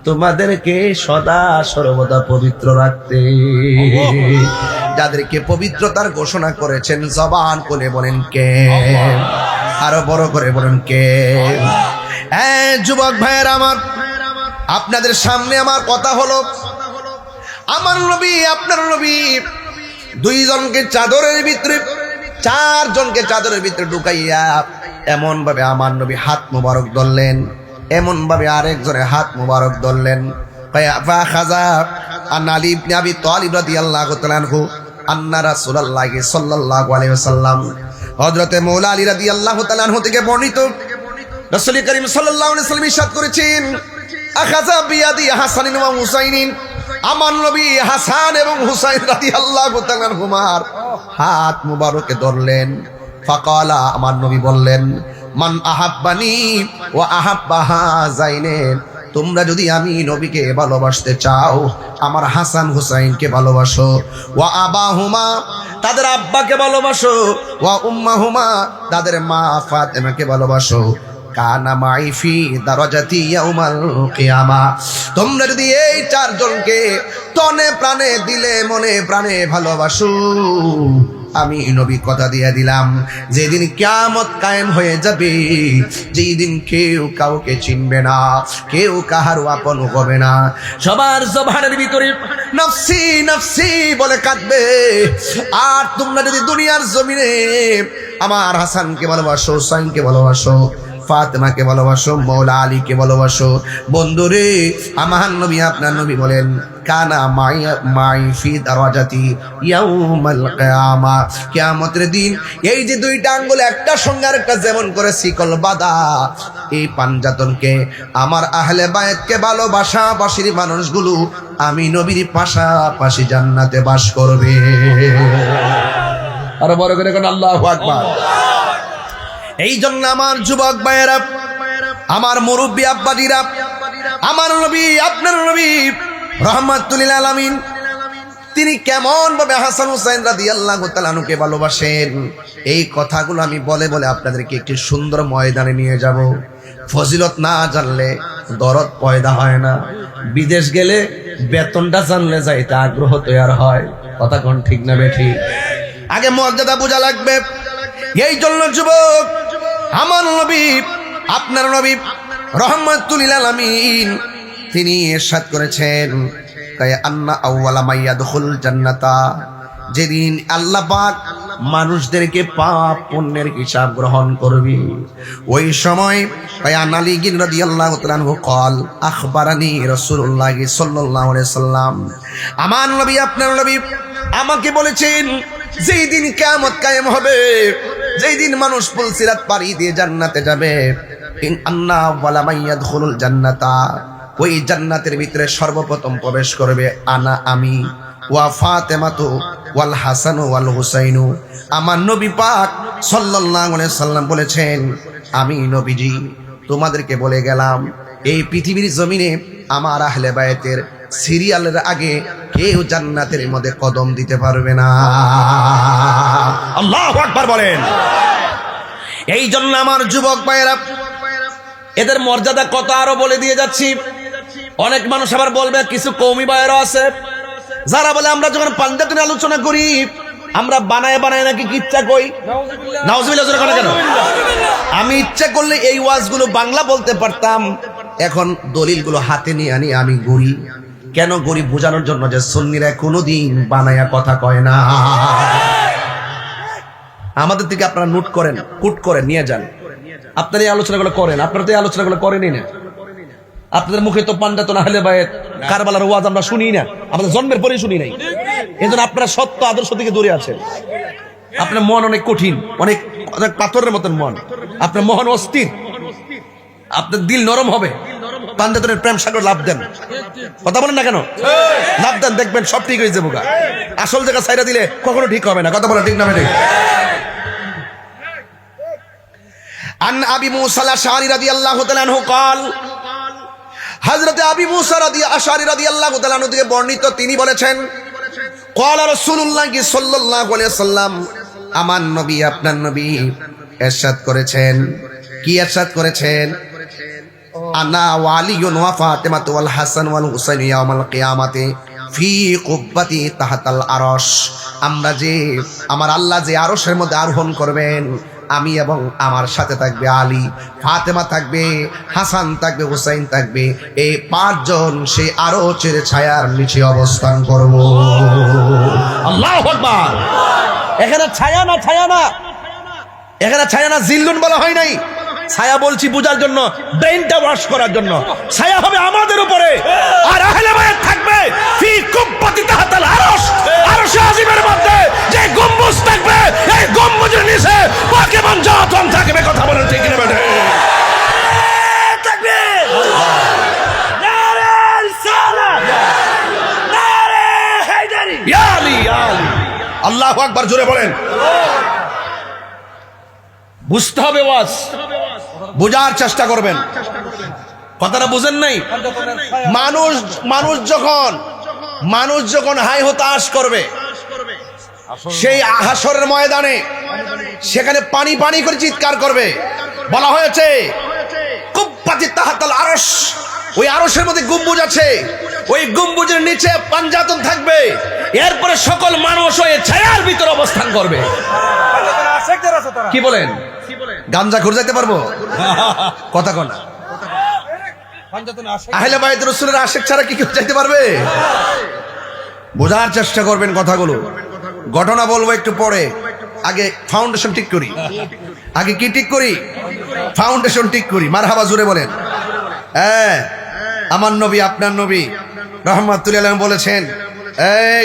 তোমাদেরকে সদা সর্বদা পবিত্র রাখতে। যাদেরকে পবিত্রতার ঘোষণা করেছেন জবান খুলে বলেন কে? আরো বড় করে বলেন কে? যুবক ভাইয়ের আমার, আপনাদের সামনে আমার কথা হলো, আমার নবী আপনার নবী দুইজনকে চাদরের ভিতরে, চারজনকে চাদরের ভিতরে ঢুকাইয়া এমন ভাবে আমার নবী হাত মুবারক ধরলেন, এমন ভাবে আরেকজনের হাত মুবারক ধরলেন। আলী ইবনে আবি তালিব রাদিয়াল্লাহু তাআলা আনহু আন্না রাসূলুল্লাহ সাল্লাল্লাহু আলাইহি ওয়াসাল্লাম, হযরতে মাওলা আলী রাদিয়াল্লাহু তাআলা আনহু থেকে বর্ণিত, রাসূল করিম সাল্লাল্লাহু আলাইহি ওয়াসাল্লাম ইরশাদ করেছেন, আখাযা বিয়াদি হাসানিন ওয়া হুসাইনিন, আমার নবী হাসান এবং হুসাইন রাদিয়াল্লাহু তাআলা আনহুমার হাত মুবারকে ধরলেন। ফাকালা, আমার নবী বললেন, মান আহাব্বানি ওয়া আহাব্বা হাযাইনাইন, তোমরা যদি আমি নবীকে ভালোবাসতে চাও আমার হাসান হুসাইনকে ভালোবাসো, ওয়া আবাহুমা, তাদের আব্বাকে ভালোবাসো, ওয়া উম্মাহুমা, তাদের মা ফাতেমাকে ভালোবাসো, কানা মাই ফি দারাজাতি ইয়াউমাল কিয়ামা, তোমরা যদি এই চারজনকে তনে প্রাণে দিলে মনে প্রাণে ভালোবাসো, আমি নবী কথা দিয়ে দিলাম যেদিন কিয়ামত কায়েম হয়ে যাবে, যেই দিন কেউ কাউকে চিনবে না, কেউ কাহার আপন হবে না, সবার জবানের ভিতরে নফসি নফসি বলে কাঁদবে। আর তোমরা যদি দুনিয়ার জমিনে আমার হাসানকে ভালোবাসো, হুসাইনকে ভালোবাসো, ফাতেমাকে ভালোবাসো, মাওলা আলীকে ভালোবাসো, বন্ধুরে আমার নবী আপনার নবী বলেন, কানা মাই ফি দারাজাতি ইয়াউমাল কিয়ামা, কিয়ামতের দিন এই যে দুইটা আঙ্গুল একটা সঙ্গে আরেকটা যেমন করে শিকল বাঁধা, এই পাঞ্জাতনকে আমার আহলে বায়াতকে ভালোবাসাবাসীর মানুষগুলো আমি নবীর পাশাপাশি জান্নাতে বাস করবে। আর বড় করে কোন আল্লাহু আকবার। এই জন্য আমার যুবক ভাইয়েরা, আমার মুরব্বী আব্বাজিরা, আমার নবী আপনার নবী রাহমাতুল লিল আলামিন তিনি কেমন ভাবে হাসান হুসাইন রাদিয়াল্লাহু তাআলা আনহুকে ভালোবাসেন, এই কথাগুলো আমি বলে বলে আপনাদেরকে একটি সুন্দর ময়দানে নিয়ে যাব। ফজিলত না জানলে দরদ পয়দা হয় না, বিদেশ গেলে বেতনটা জানলে যাইতে আগ্রহ তৈরি হয়। কথা কোন ঠিক না বেঠি? আগে মর্যাদা বোঝা লাগবে। এই জন্য যুবক, আমার নবী আপনার নবী রাহমাতুল লিল আলামিন তিনি ইরশাদ করেছেন, আন্না আউওয়ালা মাইয়াদখুল জান্নাতা, যেদিন আল্লাহ পাক মানুষদেরকে পাপ পুণ্যের হিসাব গ্রহণ করবে, ওই সময় আলী রাদিয়াল্লাহু তাআলা আনহু قال আখবারানি রাসূলুল্লাহ সাল্লাল্লাহু আলাইহি সাল্লাম, আমার নবী আপনার নবী আমাকে বলেছেন, যেই দিন কিয়ামত কায়েম হবে, যেই দিন মানুষ পুলসিরাত পাড়ি দিয়ে জান্নাতে যাবে, আন্না ওয়ালা মাইয়াদখুলুল জান্নাতা, ওই জান্নাতের ভিতরে সর্বপ্রথম প্রবেশ করবে আনা আমি, ওয়া ফাতেমাতু ওয়াল হাসান ওয়াল হুসাইনু, আমার নবী পাক সাল্লাল্লাহু আলাইহি সাল্লাম বলেছেন, আমি নবীজি তোমাদেরকে বলে গেলাম, এই পৃথিবীর জমিনে আমার আহলে বায়াতের সিরিয়ালের আগে কেউ জান্নাতের মধ্যে কদম দিতে পারবে না। আল্লাহু আকবার বলেন। এই জন্য আমার যুবক ভাইয়েরা, এদের মর্যাদা কত আরো বলে দিয়ে যাচ্ছি। অনেক মানুষ আবার বলবে, কিছু কওমি ভাইয়েরা আছে যারা বলে আমরা যখন পাঞ্জাবি নিয়ে আলোচনা করি আমরা বানায় বানায় নাকি ইচ্ছা কই, নাউজুবিল্লাহ জোরে কেন? আমি ইচ্ছা করলে এই ওয়াজগুলো বাংলা বলতে পারতাম, এখন দলিলগুলো হাতে নিয়ে আনি আমি ঘুরি। কেন ঘুরি? বোঝানোর জন্য যে সুন্নিরা কোনোদিন বানায়া কথা কয় না। আমাদের থেকে আপনারা নোট করেন, কুট করেন, নিয়ে যান। আপনারা এই আলোচনাগুলো করেন, আপনারা তো এই আলোচনাগুলো করেনই না। আপনাদের মুখে তো পান্ডা তো না হলে বায়েত কারবালার ওয়াজ আমরা শুনি না, আমাদের জন্মের পরেই শুনি নাই। এই জন্য আপনারা সত্য আদর্শ থেকে দূরে আছেন। আপনার মন অনেক কঠিন, অনেক অনেক পাথরের মতন মন, আপনার মহান অস্থির, আপনার দিল নরম হবে। পাঞ্জাতনের প্রেম সাগর লাভ দেন, কথা বলেন না কেন? লাভ দেন, দেখবেন সব ঠিক হয়ে যাবো। আসল জায়গা ছাইরা দিলে কখনো ঠিক হবে না, কথা বলেন ঠিক না? আন আবি মুসা আল-আশআরী রাদিয়াল্লাহু তাআলা আনহু قال হযরত আবি মুসা আল-আশআরী রাদিয়াল্লাহু তাআলা আনহু থেকে বর্ণিত, তিনি বলেছেন قال রাসূলুল্লাহ সাল্লাল্লাহু আলাইহি ওয়াসাল্লাম, আমার নবী আপনার নবী ইরশাদ করেছেন। কি ইরশাদ করেছেন? আনা ওয়ালিয়ুন ওয়া ফাতিমাতু ওয়াল হাসান ওয়াল হুসাইন ইয়াউমাল কিয়ামাতি ফি কুব্বাতি তাহতাল আরশ। আমরা যে আমার আল্লাহ যে আরশের মধ্যে আরোহণ করবেন, আমি এবং আমার সাথে থাকবে আলী, ফাতেমা থাকবে, হাসান থাকবে, হুসাইন থাকবে, এই পাঁচজন সেই আরশের ছায়ার নিচে অবস্থান করব। আল্লাহু আকবার। এখানে ছায়া না, ছায়া না, এখানে ছায়া না, জিল্লুন বলা হয় নাই। ছায়া বলছি বুঝার জন্য, ব্রেইনটা ওয়াশ করার জন্য। ছায়া হবে আমাদের উপরে, আর আহলে বায়াত থাকবে ফি কুব্বাতি তাহতাল আরশ, আরশে আজিমের মধ্যে যে গম্বুজ থাকবে, এই গম্বুজের নিচে পাকিবান জাতন থাকবে। কথা বলেন ঠিক না বেটা? তাকবীর, নারে রিসালাত, নারে হায়দারি, ইয়া আলী, ইয়া আলী। আল্লাহু আকবার, জোরে বলেন। বুঝতে হবে ওয়াজ, বোঝার চেষ্টা করবেন। কথাটা বুঝেন নাই? মানুষ যখন হাই হতাশ করবে সেই হাসরের ময়দানে, সেখানে পানি পানি করে চিৎকার করবে। বলা হয়েছে কুব্বাতি তাহতাল আরশ, ওই আরশের মধ্যে গম্বুজ আছে, ওই গম্বুজের নিচে পাঞ্জাতন থাকবে। এরপরে সকল মানুষ ওই ছায়ার ভিতরে অবস্থান করবে। কি বলেন? গাঞ্জা খুঁজে যাইতে পারবো? কথা কোনা আহলে বায়ত রাসূলের আশিক ছাড়া কি কেউ যাইতে পারবে? বোঝার চেষ্টা করবেন কথাগুলো। ঘটনা বলবো একটু পরে, আগে ফাউন্ডেশন ঠিক করি। আগে কি ঠিক করি? ফাউন্ডেশন ঠিক করি। মারহাবা, জোরে বলেন। হ্যাঁ, আমার নবী আপনার নবী রাহমাতুল্লাহ আলাইহি বলেছেন, এই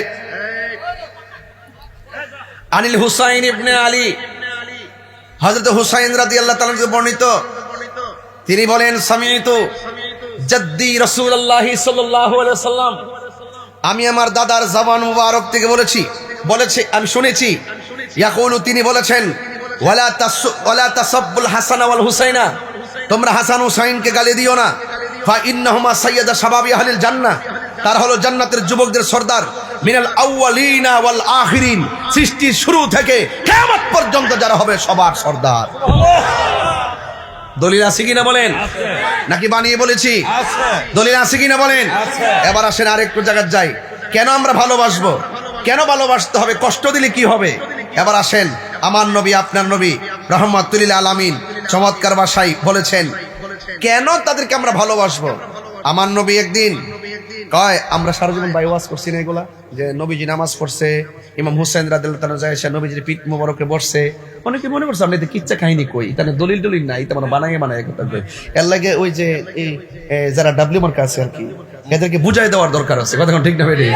আনিল হুসাইন ইবনে আলী, হযরত হুসাইন রাদিয়াল্লাহু তাআলা থেকে বর্ণিত, তিনি বলেন সামিতু জাদ্দি রাসূলুল্লাহ সাল্লাল্লাহু আলাইহি ওয়াসাল্লাম, আমি আমার দাদার জবান মুবারক থেকে বলেছি আমি শুনেছি, ইয়াকুলু, তিনি বলেছেন, ওয়ালা তাসাব্বুল হাসান ওয়াল হুসাইনা, তোমরা হাসান হুসাইনকে গালি দিও না। ফা ইন্নাহুমা সাইয়্যিদা শাবাবি আহলিল জান্নাহ, তারা হলো জান্নাতের যুবকদের সর্দার। মিনাল আউয়ালিনা ওয়াল আখিরিন, সৃষ্টির শুরু থেকে কিয়ামত পর্যন্ত যারা হবে সবার সর্দার। দলিল আছে কিনা বলেন? নাকি বানিয়ে বলেছি? দলিল আছে কিনা বলেন? এবার আসেন আরেকটু জায়গায় যাই। কেন আমরা ভালোবাসবো? কেন ভালোবাসতে হবে? কষ্ট দিলে কি হবে? এবার আসেন, আমার নবী আপনার নবী রাহমাতুল আলামিন চমৎকার ভাষায় বলেছেন কেন তাদেরকে আমরা ভালোবাসবো। আমার নবী একদিন কয়, আমরা সারা জীবন বাইওয়াজ করছি না এগুলা, যে নবীজি নামাজ পড়ছে, ইমাম হুসাইন রাদিয়াল্লাহু তাআলা যায়, সে নবীজির পিঠ মোবারকে বসছে। অনেকে মনে করছে আমরা এতে কিচ্ছা কাহিনী কই, তাহলে দলিল টলিল নাই, এটা মানে বানায় কথা কই। এর লাগে ওই যে এই যারা ডাব্লিউ মার্কা আছে আর কি, এদেরকে বুঝাই দেওয়ার দরকার আছে। কথা ঠিক না বেরি?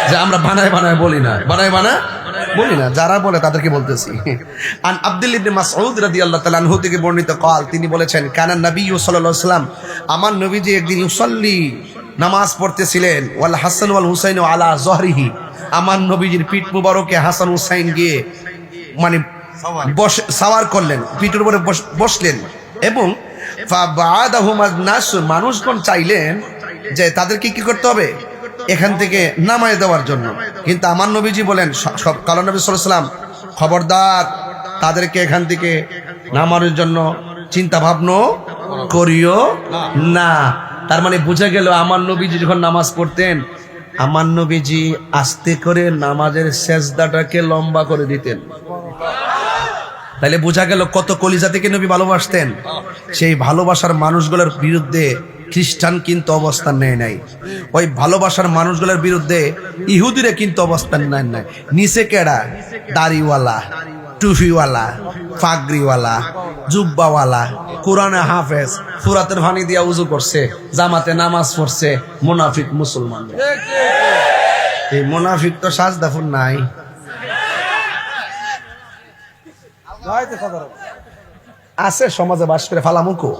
যে আমরা বানায় বলি না, বানায় বলি না, যারা বলে তাদেরকে বলতেছি। আন আব্দুল্লাহ ইবনে মাসউদ রাদিয়াল্লাহু তাআলা আনহু থেকে বর্ণিত قال, তিনি বলেছেন, কানা নবী সাল্লাল্লাহু আলাইহি ওয়াসাল্লাম, আমার নবীজি একদিন ইউসাল্লি, নামাজ পড়তেছিলেন, ওয়াল হাসান ওয়াল হুসাইন আলা যহরিহি, আমার নবীজির পিঠ মুবারকে হাসান হুসাইন গিয়ে মানে সাওয়ার করলেন, পিঠের উপরে বসলেন, এবং ফাবাদাহুমান নাস, মানুষগণ চাইলেন যে তাদেরকে কি করতে হবে, এখান থেকে নামায় দেওয়ার জন্য। কিন্তু আমার নবীজি বলেন, কালা নবী সাল্লাল্লাহু আলাইহি ওয়াসাল্লাম, খবরদার, তাদেরকে এখান থেকে নামানোর জন্য চিন্তা ভাবনা করিও না। তার মানে বোঝা গেল আমার নবীজি যখন নামাজ পড়তেন আমার নবীজি আস্তে করে নামাজের সেজদাটাকে লম্বা করে দিতেন। তাইলে বোঝা গেল কত কলিজা থেকে নবী ভালোবাসতেন। সেই ভালোবাসার মানুষগুলোর বিরুদ্ধে খ্রিস্টান কিন্তু অবস্থান নেয় নাই, ওই ভালোবাসার মানুষগুলোর বিরুদ্ধে ইহুদিরা কিন্তু অবস্থান নেয় নাই। নিচে কেডা? দাড়িওয়ালা, টুফিওয়ালা, পাগড়িওয়ালা, জুব্বাওয়ালা, কোরআনে হাফেজ, ফুরাতের পানি দিয়া উজু করছে, জামাতে নামাজ পড়ছে, মুনাফিক মুসলমান। এই মুনাফিক তো সাজদাফুন নাই। আছে সমাজে বাস করে ফালামুকো,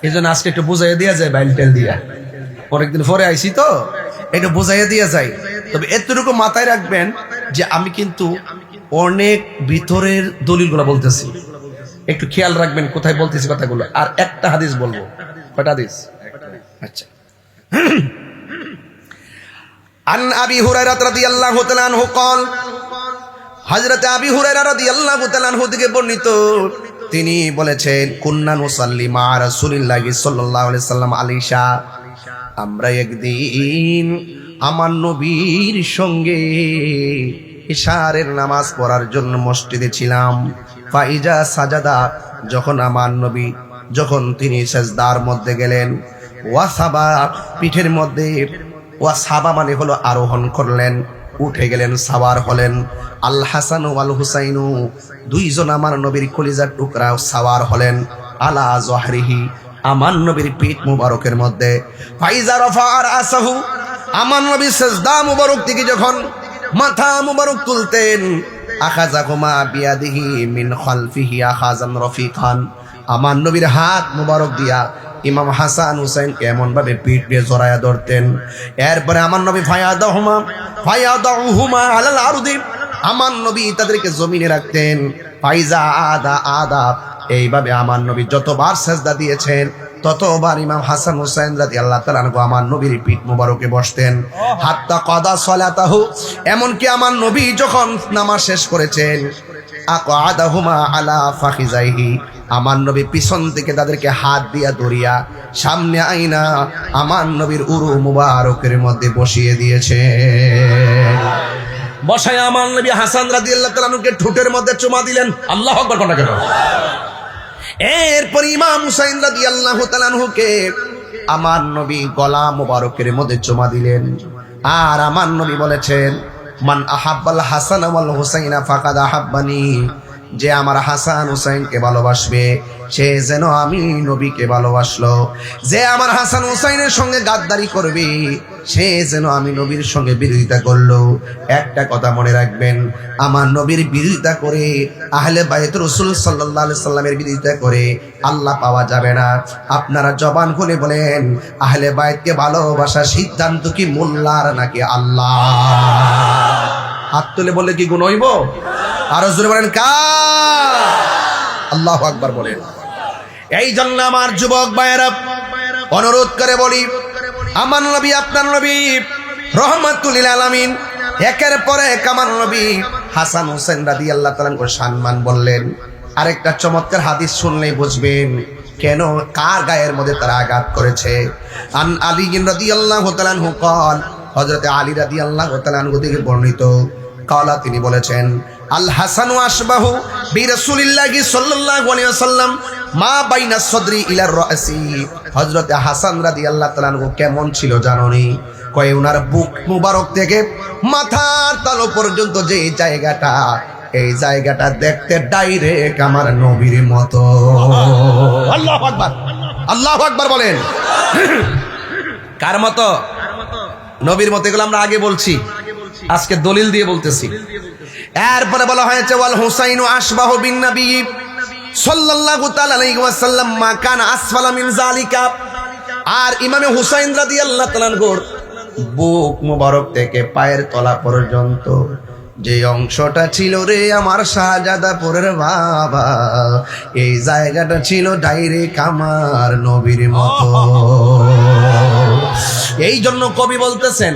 এই জন্য আজকে একটু বুঝাইয়া দিয়া যায়, বাইল টেল দিয়া। অনেকদিন পরে আইসি তো একটু বুঝাইয়া দিয়া যায়। তবে এতটুকু মাথায় রাখবেন যে আমি কিন্তু অনেক ভিতরের দলিলগুলো বলতেছি, একটু খেয়াল রাখবেন কোথায় বলতেছি কথাগুলো। আর একটা হাদিস বলবো। কয়টা হাদিস? আচ্ছা। আন আবি হুরায়রা রাদিয়াল্লাহু তাআলা আনহু قال, হযরত আবি হুরায়রা রাদিয়াল্লাহু তাআলা আনহু থেকে বর্ণিত, তিনি বলেছেন, কুন্না নুসাল্লি মা রাসূলিল্লাহি সাল্লাল্লাহু আলাইহি সাল্লাম আল-ইশা, আমরা একদিন আমার নবীর সঙ্গে ইশারের নামাজ পড়ার জন্য মসজিদে ছিলাম। ফাইজা সাজাদা, যখন আমার নবী তিনি সেজদার মধ্যে গেলেন, ওয়াসাবা, পিঠের মধ্যে, ওয়াসাবা মানে হলো আরোহণ করলেন, উঠে গেলেন, সাওয়ার হলেন। আল হাসান ওয়াল হুসাইনু, দুইজন আমার নবীর কলিজার টুকরা সাওয়ার হলেন। আলা জহরিহি, আমার নবীর পিঠ মুবারকের মধ্যে। ফাইজা রাফা রাসাহু, আমার নবী সেজদা মুবারক থেকে যখন মাথা মুবারক তুলতেন, আখাযাকুমা বিয়াদিহি মিন খালফিহি আখাযান রফিকান, আমার নবীর হাত মুবারক দিয়া ইমাম হাসান হুসাইন এমন ভাবে পিঠ দিয়ে জড়ায়া ধরতেন। এরপরে আমার নবী ফায়াদাহুমা আলাল আরদি, আমার নবী তাদেরকে জমিনে রাখতেন। ফাইজা আদা, এইভাবে আমার নবী যতবার সেজদা দিয়েছেন ততবার ইমাম হাসান হুসাইন রাদিয়াল্লাহু তাআলা আনহু আমার নবীর পিঠ মুবারকে বসতেন। হাত্তা কাদা সালাতাহু, এমনকি আমার নবী যখন নামাজ শেষ করেছেন, আকাদাহুমা আলা ফাখিজাইহি, আমার নবী পিছন থেকে তাদেরকে হাত দিয়া ধরিয়া সামনে আইনা আমার নবীর উরু মুবারকের মধ্যে বসিয়ে দিয়েছে। বসায় আমার নবী হাসান রাদিয়াল্লাহু তাআলা আনহুকে ঠোঁটের মধ্যে চুমা দিলেন। আল্লাহু আকবার কোনটা কেন? এরপর ইমাম হুসাইন রাদিয়াল্লাহু তাআলা আনহুকে আমার নবী গলা মুবারকের মধ্যে চুমা দিলেন। আর আমার নবী বলেছেন, মান আহাব্বাল হাসান ওয়াল হুসাইনা ফাকাদ আহাব্বানি, যে আমার হাসান হুসাইনকে ভালোবাসবে সে যেন আমি নবীকে ভালোবাসলো, যে আমার হাসান হুসাইনের সঙ্গে গাদ্দারি করবে সে যেন আমি নবীর সঙ্গে বিরোধিতা করলো। একটা কথা মনে রাখবেন, আমার নবীর বিরোধিতা করে, আহলে বাইত রাসূল সাল্লাল্লাহু আলাইহি সাল্লামের বিরোধিতা করে আল্লাহ পাওয়া যাবে না। আপনারা জবান খুলে বলেন, আহলে বাইতকে ভালোবাসার সিদ্ধান্ত কি মোল্লার নাকি আল্লাহ? হাত তুলে বলে কি গুণ হইব? আরো জোরে বলেন কার? আল্লাহু আকবার বলেন। এই জন্য আমার যুবক ভাইয়েরা অনুরোধ করে বলি, আমার নবী, আপনার নবী রহমাতুল লিল আলামিন, একের পর এক আমার নবী হাসান হুসাইন রাদিয়াল্লাহু তাআলা আনহু সম্মান বললেন। আরেকটা চমৎকার হাদিস শুনলেই বুঝবেন কেন, কার গায়ের মধ্যে তারা আঘাত করেছে। আন আলী রাদিয়াল্লাহু তাআলা আনহু قال, হযরত আলী রাদিয়াল্লাহু তাআলা আনহু থেকে বর্ণিত, কালা, তিনি বলেছেন, আল হাসানু আশবাহু বিরাসূলিল্লাহি সাল্লাল্লাহু আলাইহি ওয়াসাল্লাম মা বাইনা সদরি ইলার রাসি, হযরত হাসান রাদিয়াল্লাহু তাআলা আনহু কেমন ছিল জানোনি? কয়, উনার বুক মুবারক থেকে মাথার তালু পর্যন্ত যে জায়গাটা, এই জায়গাটা দেখতে ডাইরেক্ট আমার নবীর মতো। আল্লাহু আকবার, আল্লাহু আকবার বলেন। কার মতো? নবীর মতো। এগুলো আমরা আগে বলছি, আজকে দলিল দিয়ে বলতেছি। এরপরে বলা হয়েছে, ওয়াল হুসাইনু আশবাহু বিন নবী সাল্লাল্লাহু তাআলা আলাইহি ওয়াসাল্লাম মা কানা আসফালা মিন যালিকা, আর ইমামে হুসাইন রাদিয়াল্লাহু তাআলা আনহুর বুক মুবারক থেকে পায়ের তলা পর্যন্ত যে অংশটা ছিল রে আমার শাহজাদাপুরের বাবা, এই জায়গাটা ছিল ডাইরেক্ট আমার নবীর মতো। এই জন্য কবি বলতেছেন,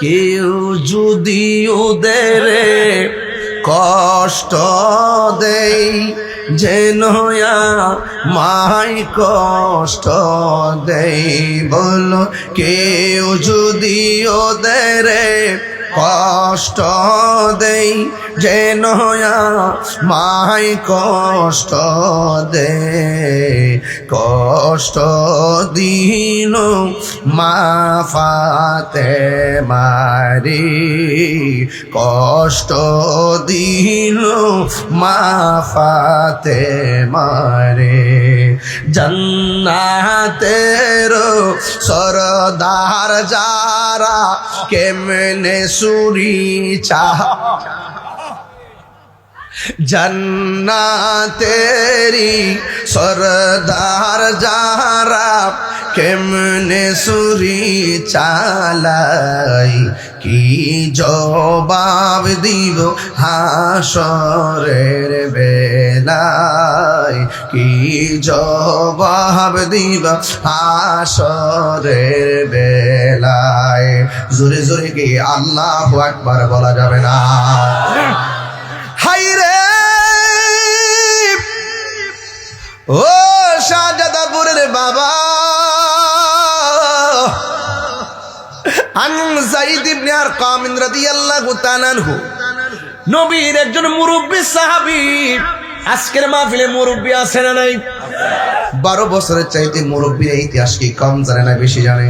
কেউ যদি ওদের কষ্ট দেই যেন মাই কষ্ট দেই, বলো কেউ যদি ওদের কষ্ট দেই, যেন মাই কষ্ট দে, কষ্ট দিন মা ফাতেমারে, কষ্ট দিন মা ফাতেমারে। জান্নাতের সরদার যারা কেমনে সুরি চাহ, জান্নাতেরি সরদার যারা কেমনে সুরি চালাই, কি জবাব দিব হাসরের বেলায়, কি জবাব দিব হাসরের বেলায়। জোরে জোরে কি আল্লাহু আকবার বলা যাবে না? হাইরে ও শাহজাদাপুরের বাবা, আন যায়েদ ইবনে আরকাম রাদিয়াল্লাহু তাআলা আনহু, নবীর একজন মুরব্বী সাহাবী। আজকের মাহফিলে মুরব্বী আছে না নাই? 12 বছরের চাইতে মুরব্বীর ইতিহাস কি কম জানে না বেশি জানে?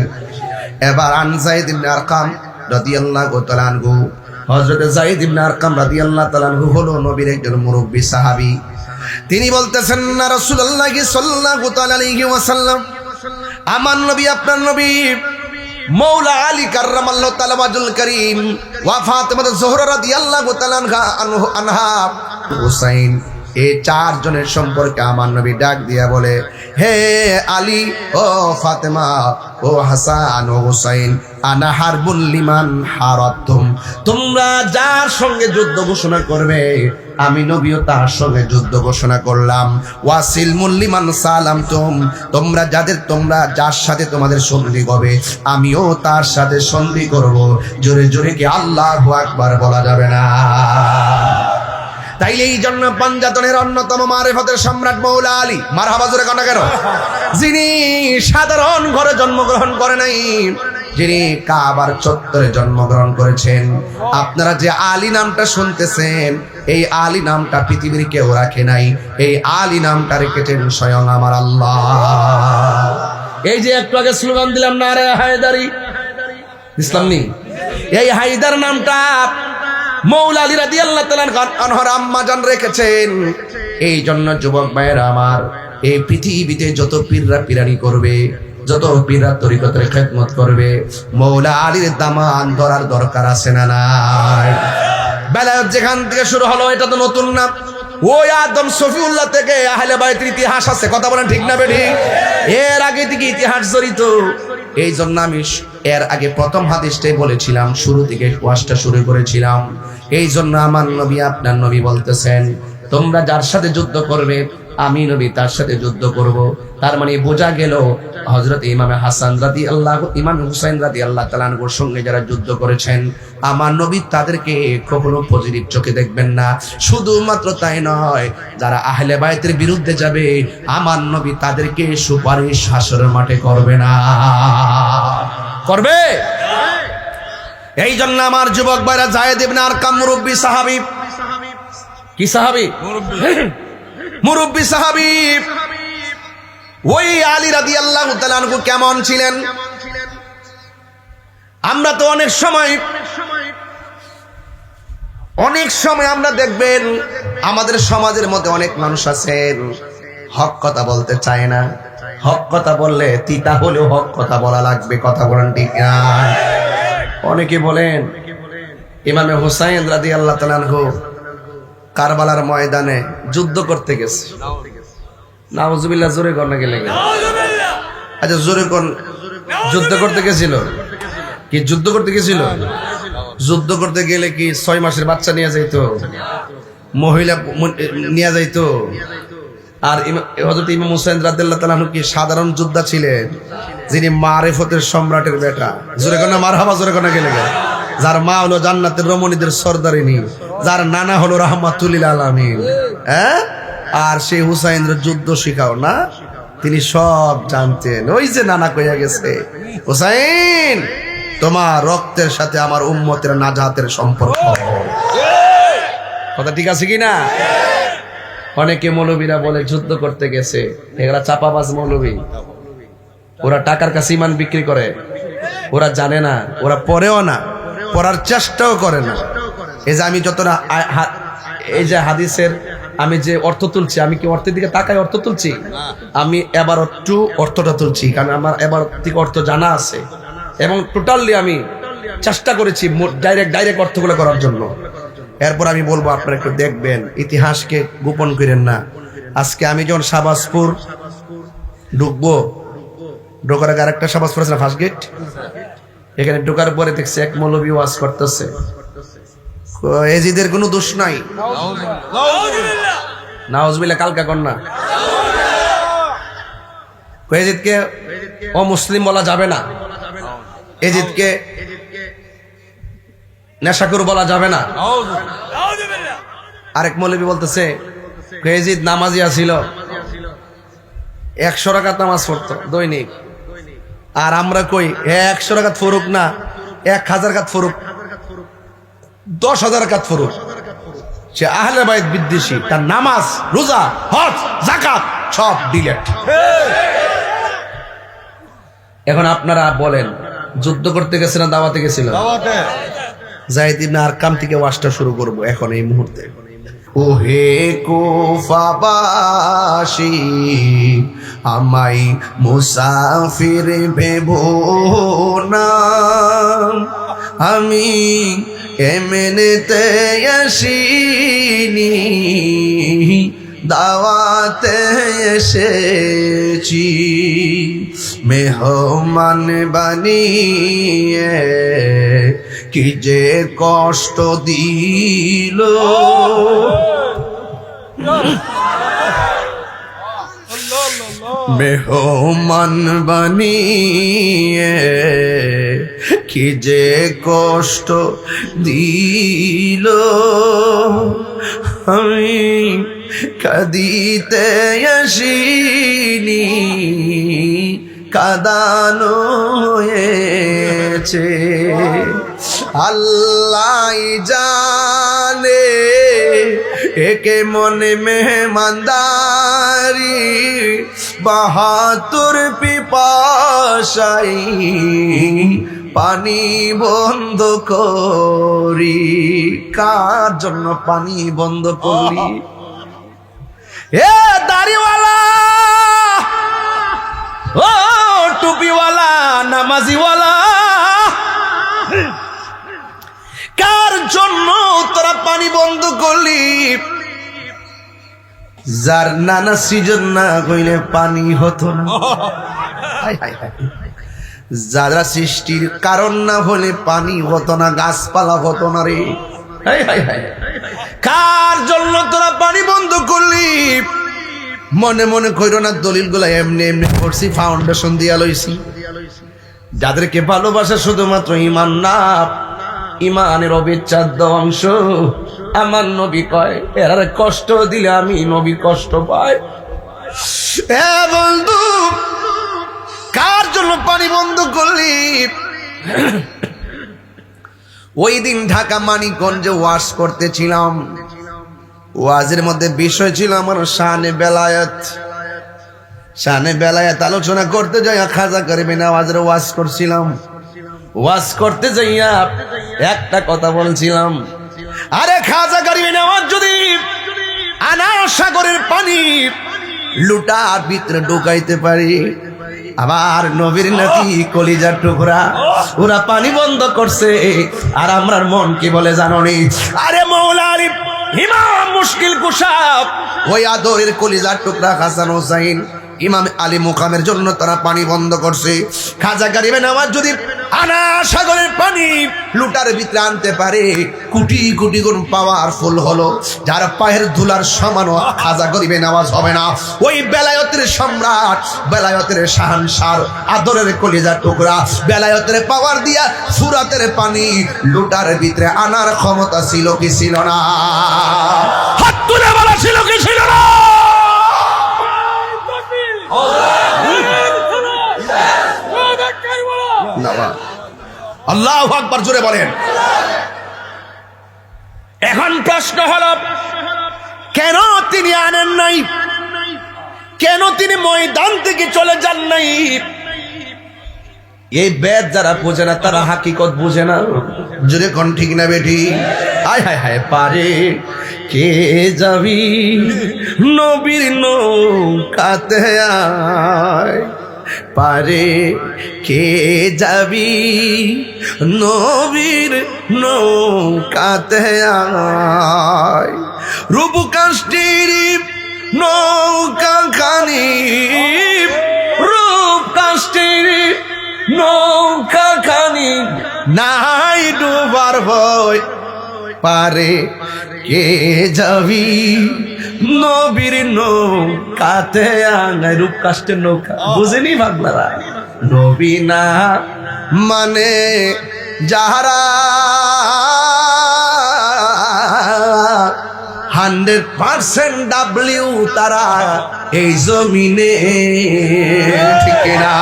এবার আন যায়েদ ইবনে আরকাম রাদিয়াল্লাহু তাআলা আনহু, হযরত যায়েদ ইবনে আরকাম রাদিয়াল্লাহু তাআলা আনহু হলো নবীর একজন মুরব্বী সাহাবী। তিনি বলতেছেন, না রাসূলুল্লাহ সাল্লাল্লাহু তাআলা আলাইহি ওয়াসাল্লাম, আমার নবী আপনার নবী মৌলা আলী কাররামাল্লাহু তাআলা ওয়াজহুল কারীম ওয়া ফাতেমা যোহরা রাদিয়াল্লাহু তাআলা আনহা হুসাইন, এই 4 জনের সম্পর্কে আমার নবী ডাক দিয়া বলে, হে আলী ও ফাতেমা ও হাসান ও হুসাইন, আনা হারবুল লিমান হারাতুম, তোমরা যার সঙ্গে যুদ্ধ ঘোষণা করবে আমি নবীও তার সঙ্গে যুদ্ধ ঘোষণা করলাম। ওয়াসিল মুল্লিমান সালামতুম, তোমরা যার সাথে তোমাদের সন্ধি হবে আমিও তার সাথে সন্ধি করব। জোরে জোরে কি আল্লাহু আকবার বলা যাবে না? তাইলে এই জন্য পাঞ্জাতনের অন্যতম মারিফতের সম্রাট মৌলা আলী, মারহাবা জোরে কানা কেন, যিনি সাধারণ ঘরে জন্মগ্রহণ করে নাই, যিনি কাবার চত্বরে জন্মগ্রহণ করেছেন। আপনারা যে আলী নামটা শুনতেছেন, এই আলী নামটা পৃথিবীর কেউ রাখে নাই, এই আলী নামটা রেখেছেন স্বয়ং আমার আল্লাহ। এই যে একটু আগে স্লোগান দিলাম নারে হায়দারি, ইসলাম নেই, এই হায়দার নামটা মৌলা আলী রাদিয়াল্লাহু তাআলা আনহুর আম্মা জান রেখেছেন। এই জন্য যুবক ভাইয়েরা আমার, এই পৃথিবীতে যত পীররা পীরানি করবে, যত পীররা তরিকতের খেদমত করবে, মৌলা আলীর দামান ধরার দরকার আছে না নাই? বেলায়েত যেখান থেকে শুরু হলো এটা তো নতুন না, ওই আদম শফিউল্লাহ থেকে আহলে বাইতের ইতিহাস আছে, কথা বলেন ঠিক না বেঠিক? এর আগে থেকে ইতিহাস জড়িত। এই জন্য আমি এর আগে প্রথম হাদিসটাই বলেছিলাম, শুরু থেকে ওয়াজটা শুরু করেছিলাম। এই জন্য আমার নবী আপনার নবী বলতেছেন, তোমরা যার সাথে যুদ্ধ করবে আমি নবী তার সাথে যুদ্ধ করব। তার মানে বোঝা গেল হযরত ইমাম হাসান রাদিয়াল্লাহু, ইমাম হুসাইন রাদিয়াল্লাহু তাআলা আনহুর সঙ্গে যারা যুদ্ধ করেছেন আমার নবী তাদেরকে কখনো পজিটিভ চোখে দেখবেন না। শুধুমাত্র তাই নয়, যারা আহলে বাইতের বিরুদ্ধে যাবে আমার নবী তাদেরকে সুপারিশ হাসরের মাঠে করবে না, করবে। এই জন্য আমার যুবক ভাইরা, যায়েদ ইবনে আরকাম মুরব্বী সাহাবী, কি সাহাবী? মুরব্বী সাহাবী। ওই আলী রাদিয়াল্লাহু তাআলা আনহু কেমন ছিলেন? আমরা তো অনেক সময় আমরা দেখবেন আমাদের সমাজের মধ্যে অনেক মানুষ আছেন হক কথা বলতে চায় না। হক কথা বললে তিতা হলেও হক কথা বলা লাগবে, কথা বলেন ঠিক না? অনেকে বলেন ইমামে হুসাইন রাদিয়াল্লাহু তাআলা আনহু কারবালার ময়দানে যুদ্ধ করতে গেছে। নাউজুবিল্লাহ, জোরে কোন না গেলে? আচ্ছা জোরে কোন, যুদ্ধ করতে গেছিল? কি যুদ্ধ করতে গেছিল? যুদ্ধ করতে গেলে কি 6 মাসের বাচ্চা নিয়ে যাইতো, মহিলা নিয়ে যাইতো? আর হযরত ইমাম হুসাইন রাদিয়াল্লাহু তাআলা আনহু কি সাধারণ যোদ্ধা ছিলেন, যিনি মারিফতের সম্রাটের বেটা? জোরে কোন মারহাবা, জোরে কোন গেলে? যার মা হলো জান্নাতের রমণীদের সর্দারিনী, যার নানা হলো রাহমাতুল লিল আলামিন। হ্যাঁ, আর সেই হুসাইনের যুদ্ধ শিখাও না, তিনি সব জানতেন। ওই যে নানা কইয়া গেছে, হুসাইন তোমার রক্তের সাথে আমার উম্মতের নাজাতের সম্পর্ক। কথা ঠিক আছে কিনা? অনেকে মৌলবীরা বলে যুদ্ধ করতে গেছে, এরা চাপাবাজ মৌলবী, ওরা টাকার কাছে ইমান বিক্রি করে, ওরা জানে না, ওরা পড়েও না, পড়ার চেষ্টাও করে না। এই যে আমি যতটা এই যে হাদিসের আমি যে অর্থ তুলছি, আমি কি অর্থের দিকে তাকাই অর্থ তুলছি? আমি এবার একটু অর্থটা তুলছি, কারণ আমার এবার থেকে অর্থ জানা আছে এবং টোটালি আমি চেষ্টা করেছি ডাইরেক্ট অর্থগুলো করার জন্য। এরপর আমি বলবো, আপনারা একটু দেখবেন, ইতিহাসকে গোপন করেন না। আজকে আমি যখন শাহবাজপুর ঢুকবো, ঢোকার আগে আরেকটা শাহবাজপুর আছে না, ফার্স্ট গেট, এখানে ঢোকার পরে দেখছি এক মৌলবী ওয়াজ করতেছে, এজিদের কোনো দোষ নাই, নাউজুবিল্লাহ, কালকা কন্যা, এজিদকে অমুসলিম বলা যাবে না, এজিদকে নেশাখোর বলা যাবে না। আরেক মৌলবী বলতেছে এজিদ নামাজিয়া ছিল, 100 রাকাত নামাজ পড়তো দৈনিক, আর আমরা কই 100 রাকাত ফরুক না, 1000 রাকাত ফরুক, 10,000 রাকাত ফরুক, সে আহলে বাইত বিদ্বেষী, তার নামাজ, রোজা, হজ, যাকাত সব ডিলেট। এখন আপনারা বলেন, যুদ্ধ করতে গেছে না দাওয়াতে গেছিল? যায়েদ ইবনে আরকাম থেকে ওয়াজটা শুরু করব এখন এই মুহূর্তে। ওহে কুফাবাসী, আমাই মুসাফির ভেবো না, আমি এমনিতে আসিনি, দাওয়াতে এসেছি, মেহমান বানিয়ে কি যে কষ্ট দিল, মেহমান বানিয়ে কি যে কষ্ট দিল, আমি কাঁদিতে আসিনি, কাঁদানো হয়েছে। আল্লাহ জানে একে মনে মেহমানদারি, 72 পিপাসাই পানি বন্ধ করি। কার জন্য পানি বন্ধ করি? এ দাড়িওয়ালা, ও টুপিওয়ালা, নামাজিওয়ালা, কার জন্য তোরা পানি বন্ধ করলি? যার নানা সিজন না হইলে পানি হতো না, যারা সৃষ্টির কারণ না হলে পানি হতো না, গাছপালা হতো না রে। কার জন্য তোরা পানি বন্ধ করলি? মনে মনে কইরো না, দলিল গুলা এমনি এমনি করছি, ফাউন্ডেশন দিয়া লইছি। যাদেরকে ভালোবাসা শুধুমাত্র ইমান না, ইমানের অবিচ্ছেদ্য অংশ, আমার নবী কয় এরা কষ্ট দিলে আমি নবী কষ্ট পাই। বন্ধু, কার জন্য পানি বন্ধ করলি? ওই দিন ঢাকা মানিকগঞ্জে ওয়াজ করতেছিলাম, ওয়াজের মধ্যে বিষয় ছিল আমার শানে বেলায়েত। শানে বেলায়েত আলোচনা করতে যাইয়া খাজা করিমের আওয়াজের ওয়াজ করছিলাম। ওয়াজ করতে যাইয়া একটা কথা বলছিলাম, আরে খাজা করিমের আওয়াজ যদি আনার সাগরের পানি লুটার ভিতরে ঢুকাইতে পারি, আবার নবীর নাকি কলিজার টুকরা, ওরা পানি বন্ধ করছে, আর আমরার মন কি বলে জানোনি? আরে মৌলা আলী ইমাম মুশকিল কুশাব, ওই আদরের কলিজার টুকরা হাসান হোসাইন ইমাম আলী মুকামের জন্য তারা পানি বন্ধ করছে। খাজা গরিবে নওয়াজ যদি আনা সাগরের পানি লুটার ভিতরে আনতে পারে, কোটি কোটি গুণ পাওয়ারফুল হলো, যার পায়ের ধুলার সমান খাজা গরিবে নওয়াজ হবে না। ওই বেলায়েতের সম্রাট, বেলায়েতের শাহানশাহ, আদরের কলিজা টুকরা, বেলায়েতের পাওয়ার দিয়া ফুরাতের পানি লুটার ভিতরে আনার ক্ষমতা ছিল কি ছিল না? হাত তুলে বলা ছিল কি ছিল না? আল্লাহু আকবার, জোরে বলেন। এখন প্রশ্ন হলো, কেন তিনি আনেন নাই? কেন তিনি ময়দান থেকে চলে যান নাই? এই বেদ যারা বোঝে না তারা হাকিকত বোঝে না। জোরে কোন ঠিক না বেটি? হায় হায় হায়, পারে কে যাবি নবীর নৌকাতে আয়, পারে কে যাবি নবীর নৌকাতে আয়, রূপকাষ্ঠীর নৌকা খানি, রূপকাষ্ঠীর নৌকা খানি নাই ডুবার ভয়, পারে কে যাবি নবীর নৌকাতে আয়। রূপকাষ্ঠের নৌকা বুঝেনি বাংলারা? নবী না মানে যাহারা 100% ডাব্লিউ তারা এই জমিনে, ঠিক না?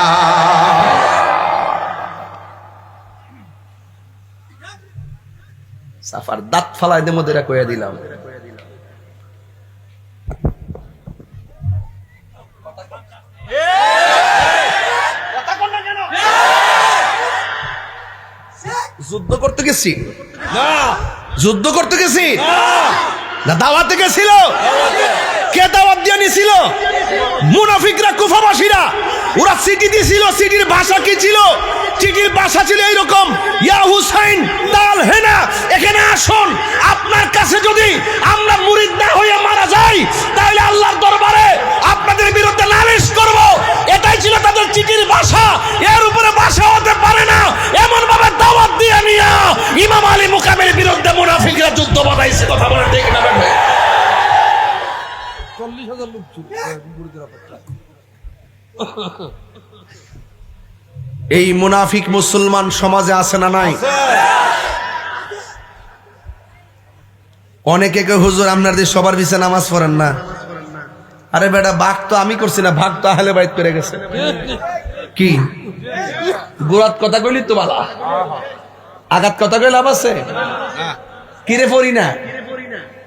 সাফার দাঁত ফালাই দে মধ্যে কইয়া দিলাম। যুদ্ধ করতে গেছি না, যুদ্ধ করতে গেছি না, দাওয়াতে গেছিল। কে দাওয়াত দিয়ে নিছিল? মুনাফিকরা, কুফাবাসীরা। ওরা চিঠি দিছিল। চিঠির ভাষা কি ছিল? চিঠির ভাষা ছিল এইরকম, ইয়া হুসাইন তাল হেনা, এখানে আসুন, আপনার কাছে যদি আমরা মুরিদ না হয়ে মারা যাই তাহলে আল্লাহর দরবারে আপনাদের বিরুদ্ধে নালিশ করব। এটাই ছিল তাদের চিঠির ভাষা। এর উপরে ভাষা হতে পারে না এমন ভাবে দাওয়াত দিয়ে নিয়া ইমাম আলী মুকামের বিরুদ্ধে মুনাফিকরা যুদ্ধ বাঁধাইছে। কথা বলে ঠিক না? 40,000 লোক ছিল। এই মুনাফিক মুসলমান সমাজে আছে না নাই? অনেকে কে হুজুর আপনাদের সবার পিছে নামাজ পড়েন না। আরে বেটা, ভাগ তো আমি করছি না, ভাগ তো আহলে বাইত করে গেছে। কি গোড়াত কথা কইলি তো বালা, আঘাত কথা কইলে লাভ আছে? কিরে পড়ি না?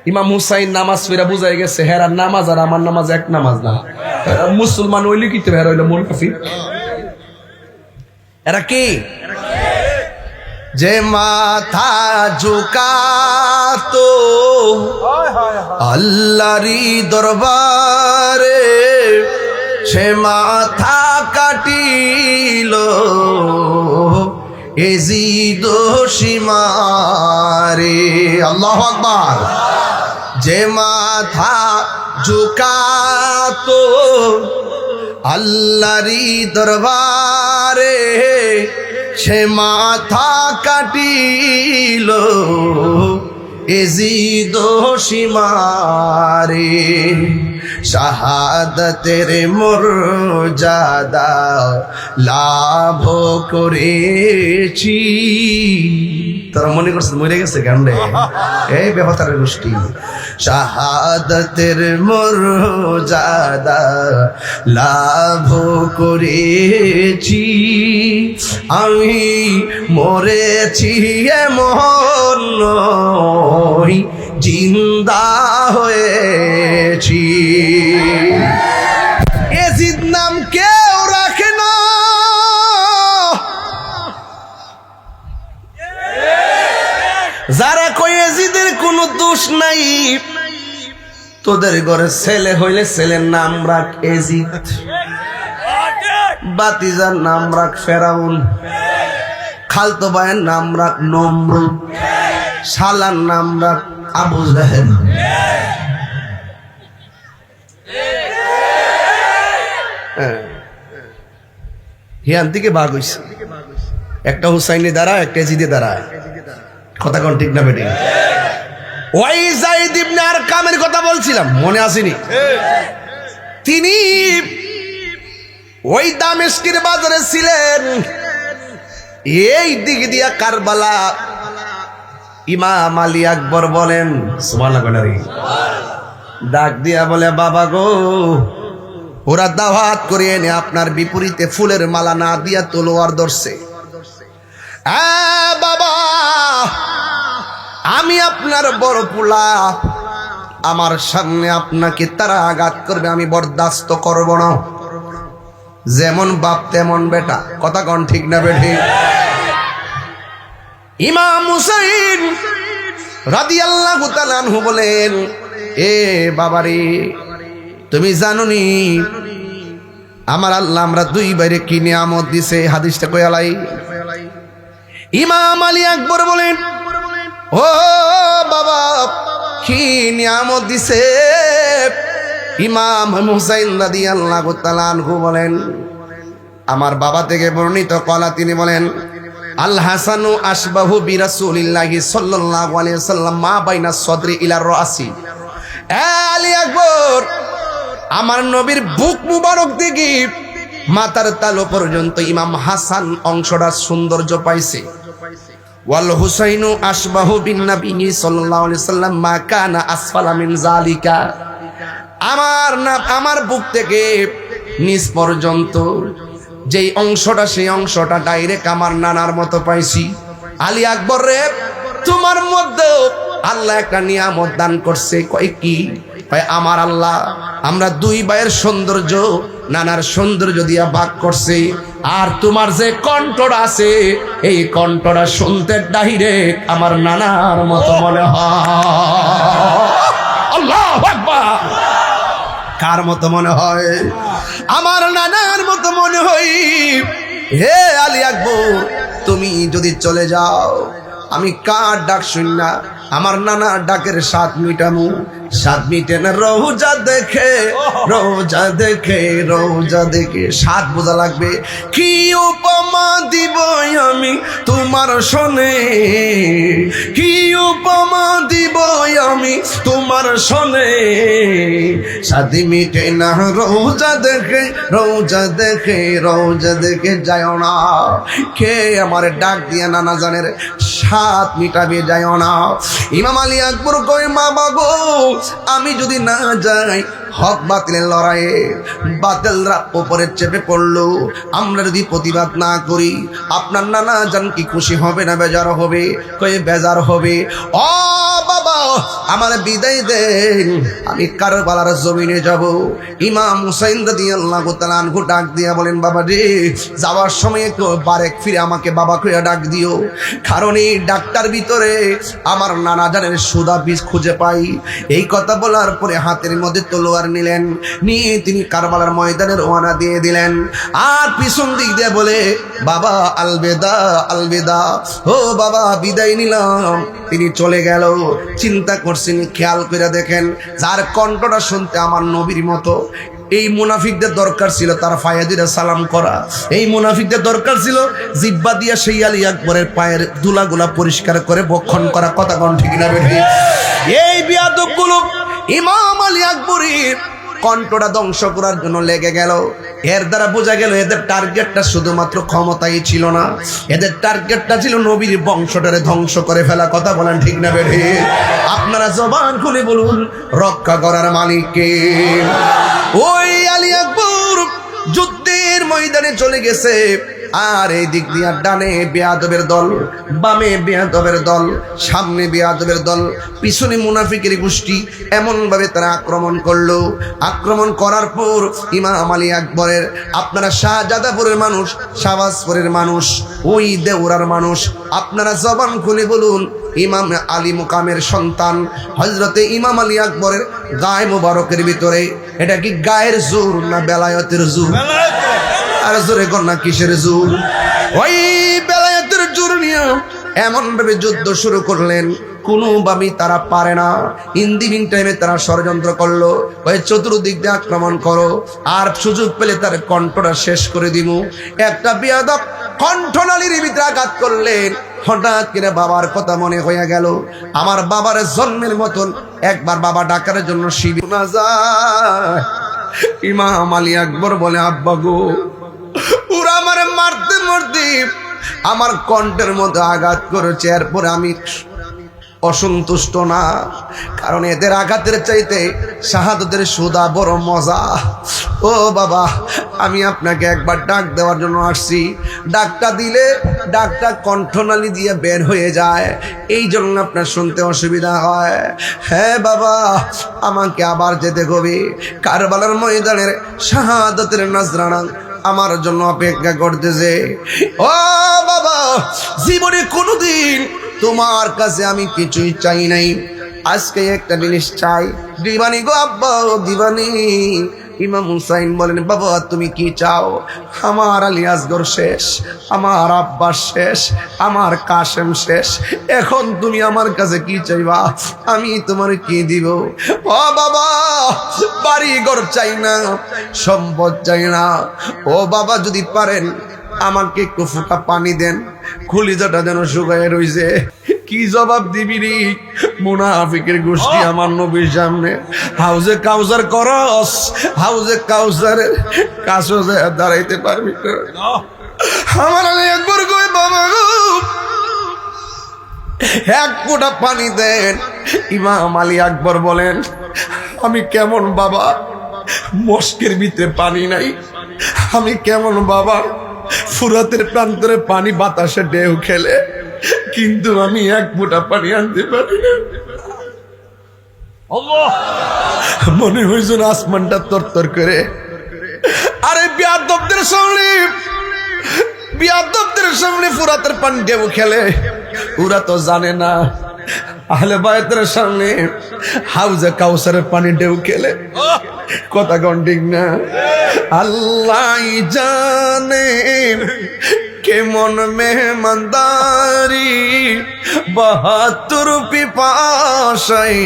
ইমাম হুসাইন নামাজ ফিরা বুঝাই গেছে হেরার নামাজ আর আমার নামাজ এক নামাজ না। মুসলমান হইলে কি তো হেরা হইলো মুনাফিক। এরা কি? যে মাথা ঝুকাতো আল্লাহরি দরবারে, সে মাথা কাটিল এজিদ সীমারে। আল্লাহু আকবার। যে মাথা ঝুকাতো আল্লাহরি দরবারে, সে মাথা কাটিল এজিদ সীমারে। শাহাদাতের মর্যাদা লাভ করেছি। তোরা মনে করছিস মরে গেছে গান্ডে? এই ব্যবতার গোষ্ঠী। শাহাদাতের মর্যাদা লাভ করেছি, আমি মরেছি এমন নই, জিন্দা হয়েছি। এজিদ নাম কেউ রাখে না, যারা কই এজিদের কোনো দোষ নাই, তোদের ঘরে ছেলে হইলে ছেলের নাম রাখ এজিদ, বাতিজার নাম রাখ ফেরাউন, খালতো ভাইয়ের নাম রাখ নমরুদ, শালার নাম রাখ আবু জাহেল। হ্যাঁ, হিয়ান থেকে বাঘ হইছে, একটা হুসাইনি দ্বারা একটা জিদে দ্বারা। কথা কোন ঠিক না বেটি? ওই যায়েদ ইবনে আরকামের কথা বলছিলাম, মনে আসেনি? তিনি ওই দামেস্কের বাজারে ছিলেন, এই দিক দিয়া কারবালা। ইমাম আলী আকবর বলেন সুবহানাল্লাহ, ডাক দিয়া বলে, বাবা গো, ওরা দাওয়াত করে এনে আপনার বিপরীতে ফুলের মালা না দিয়া তলোয়ার ধরছে। বাবা, আমি আপনার বড় পোলা, আমার সামনে আপনাকে তারা আঘাত করবে, আমি বরদাস্ত করব না। যেমন বাপ তেমন বেটা। কথা কোন ঠিক না বেঠি? ইমাম হুসাইন রাদিয়াল্লাহু তাআলা আনহু বলেন, এ বাবারে, তুমি জানোনি আমার আল্লাহ আমরা দুই বাইরে কি নিয়ামত দিছে? হাদিসটা কই আলাই? ইমাম আলী আকবর বলেন, ও বাবা, কি নিয়ামত দিছে? ইমাম হুসাইন রাদিয়াল্লাহু তাআলা আনহু বলেন, আমার বাবা থেকে বর্ণিত কলা, তিনি বলেন, আল হাসানু আশবাহু বিরাসূলিল্লাহি সাল্লাল্লাহু আলাইহি ওয়াসাল্লাম মা বাইনা সদরি ইলা রাসি। আলী আকবর, আমার নবীর বুক মুবারক থেকে মাথার তালু পর্যন্ত ইমাম হাসান অংশটা সৌন্দর্য পাইছে। ওয়াল হুসাইনু আশবাহু বিন নবী সাল্লাল্লাহু আলাইহি ওয়াসাল্লাম মা কানা আসফালা মিন যালিকা। আমার বুক থেকে নিচ পর্যন্ত যেই অংশটা, সেই অংশটা ডাইরেক্ট আমার নানার মতো পাইছি। আলী আকবর রে, তোমার মধ্যে আল্লাহ একটা নিয়ামত দান করছে। কয় কি? কয় আমার আল্লাহ আমরা দুই ভাইয়ের সৌন্দর্য নানার সৌন্দর্য দিয়া ভাগ করছে, আর তোমার যে কণ্ঠটা আছে, এই কণ্ঠটা শুনতে ডাইরেক্ট আমার নানার মতো মনে হয়। আল্লাহু আকবার। কার মতো মনে হয়? আমার নানার মতো মনে হয়। হে আলী আকবর, তুমি যদি চলে যাও, আমি কার ডাক শুন না আমার নানার ডাকের স্বাদ মিটামু। স্বাদ মিটে না রোজা দেখে, রোজা দেখে, রোজা দেখে। স্বাদ বোঝা লাগবে। কি উপমা দিব আমি তোমার শোনে, কি উপমা দিব আমি তোমার শোনে। স্বাদ মিটে না রোজা দেখে, রোজা দেখে, রোজা দেখে। যায় না কে আমার ডাক দিয়ে নানা জানের স্বাদ মিটাবে, যায় না। ইমাম আলী আকবর কয়, মা বাগো, আমি যদি না যাই, হক বাতিলের লড়াইয়ে বাতিলরা উপরে চেপে পড়লো, আমরা যদি প্রতিবাদ না করি, আপনার নানা জান কি খুশি হবে না বেজার হবে? কয়ে বেজার হবে। ও বাবা, আমার বিদায় দেন, আমি কারবালার জমিনে যাব। ইমাম হুসাইন রাদিয়াল্লাহু তাআলা আনহু ডাক দিয়া বলেন, বাবা রে, যাওয়ার সময় একটু বারেক ফিরে আমাকে বাবা কইয়া ডাক দিও, কারণ এই ডাক্তার ভিতরে আমার নানা জানের সুদা বীজ খুঁজে পাই। এই কথা বলার পরে হাতের মধ্যে তলোয়ার নিলেন, নিয়ে তিনি কারবালার ময়দানে রওনা দিয়ে দিলেন। আর পিছন দিক দিয়ে বলে, বাবা আলবেদা, আলবেদা, ও বাবা বিদায় নিলাম। তিনি চলে গেল। চিন্তা করছেন, খেয়াল করে দেখেন, যার কণ্ঠটা শুনতে আমার নবীর মতো, এই মুনাফিকদের দরকার ছিল তার ফায়াদিরা সালাম করা। এই মুনাফিকদের দরকার ছিল জিব্বা দিয়া সেই আলী আকবরের পায়ের ধুলাগুলা পরিষ্কার করে বক্ষণ করা। কথা কোন ঠিক না বেঠি? এই বিয়াদবগুলো ইমাম আলী আকবরের কণ্ঠটা ধ্বংস করার জন্য লেগে গেল। এর দ্বারা বোঝা গেল এদের টার্গেটটা শুধুমাত্র ক্ষমতাই ছিল না, এদের টার্গেটটা ছিল নবীর বংশটারে ধ্বংস করে ফেলা। কথা বলেন ঠিক না বেঠি? আপনারা জবান খুলে বলুন, রক্ষা করার মালিক কে? ওই আলী আকবর যুদ্ধের ময়দানে চলে গেছে। আর এই দিক দিয়ে ডানে বেয়াদবের দল, বামে বেয়াদবের দল, সামনে বেয়াদবের দল, পিছনে মুনাফিকের গোষ্ঠী। এমন ভাবে তারা আক্রমণ করলো। আক্রমণ করার পর ইমাম আলী আকবরের, আপনারা শাহজাদাপুরের মানুষ, শাহবাজপুরের মানুষ, ওই দেওরার মানুষ, আপনারা জবান খুলে বলুন, ইমাম আলী মুকামের সন্তান হযরতে ইমাম আলী আকবরের গায়ে মোবারকের ভিতরে এটা কি গায়ের জোর না বেলায়েতের জোর? আর জোরে কন্যা কিসের জোর? ওই বেলায়েতের জোর নিয়ে এমন ভাবে যুদ্ধ শুরু করলেন, কোনোভাবেই তারা পারে না। ইন দি মিন টাইমে তারা ষড়যন্ত্র করলো, ওই চতুর্দিক দিয়ে আক্রমণ করো, আর সুযোগ পেলে তার কণ্ঠটা শেষ করে দিব। একটা বিয়াদব কণ্ঠনালীর ভিতরে আঘাত করলেন। হঠাৎ করে বাবার কথা মনে হয়ে গেল, আমার বাবার জন্মের মতন একবার বাবা ডাকার জন্য শিবির না যায়। ইমাম আলী আকবর বলে, আব্বা গো, ওরা আমারে মারতে মারতে আমার কণ্ঠের মধ্যে আঘাত করেছে, এরপরে আমি অসন্তুষ্ট না, কারণ এদের আঘাতের চাইতে শাহাদতের সুদা বড় মজা। ও বাবা, আমি আপনাকে একবার ডাক দেওয়ার জন্য আসছি, ডাকটা দিলে ডাকটা কণ্ঠনালী দিয়ে বের হয়ে যায়, এই জন্য আপনার শুনতে অসুবিধা হয়। হ্যাঁ বাবা, আমাকে আবার যেতে হবে, কারবালার ময়দানের শাহাদতের নজরানা আমার জন্য অপেক্ষা করতেছে। ও বাবা, জীবনে কোনোদিন তোমার কাছে আমি কিছুই চাই নাই, আজকে একটা জিনিস চাই। দিবানি গো আব্বা, দিবানি। ইমাম হুসাইন বলেন, বাবা তুমি কি চাও? আমার আলী আসগর শেষ, আমার আব্বাস শেষ, আমার কাশেম শেষ, এখন তুমি আমার কাছে কি চাইবা? আমি তোমার কি দিব? ও বাবা, বাড়ি ঘর চাই না, সম্পদ চাই না। ও বাবা, যদি পারেন আমাকে একটু ফোঁটা পানি দেন, খুলিজাটা যেন শুকায় রইছে। কি জবাব দিবি রে মুনাফিকের গোষ্ঠী আমার নবীর সামনে? হাউজে কাউসার করস, হাউজে কাউসার কাছে দাঁড়াইতে পারবি না। আমার একবার কই, বাবা গো, এক ফোঁটা পানি দেন। ইমাম আলী আকবর বলেন, আমি কেমন বাবা, মস্কের ভিতরে পানি নাই, আমি কেমন বাবা, ফুরাতের প্রান্তরে পানি বাতাসে ঢেউ খেলে, কিন্তু আমি এক ফোঁটা পানি আনতে পারি না। মনে হয়েছিল আসমানটা তরতর করে। আরে বিয়াদবদের সামনে, বিয়াদবদের সামনে ফুরাতের পানি ঢেউ খেলে, ওরা তো জানে না আহলে বায়তের সামনে হাউজে কাউসারের পানি ঢেউ খেলে। কথা কোন ঠিক না? আল্লাহ জানে কেমন মেহমানদারি, 72 পিপাসাই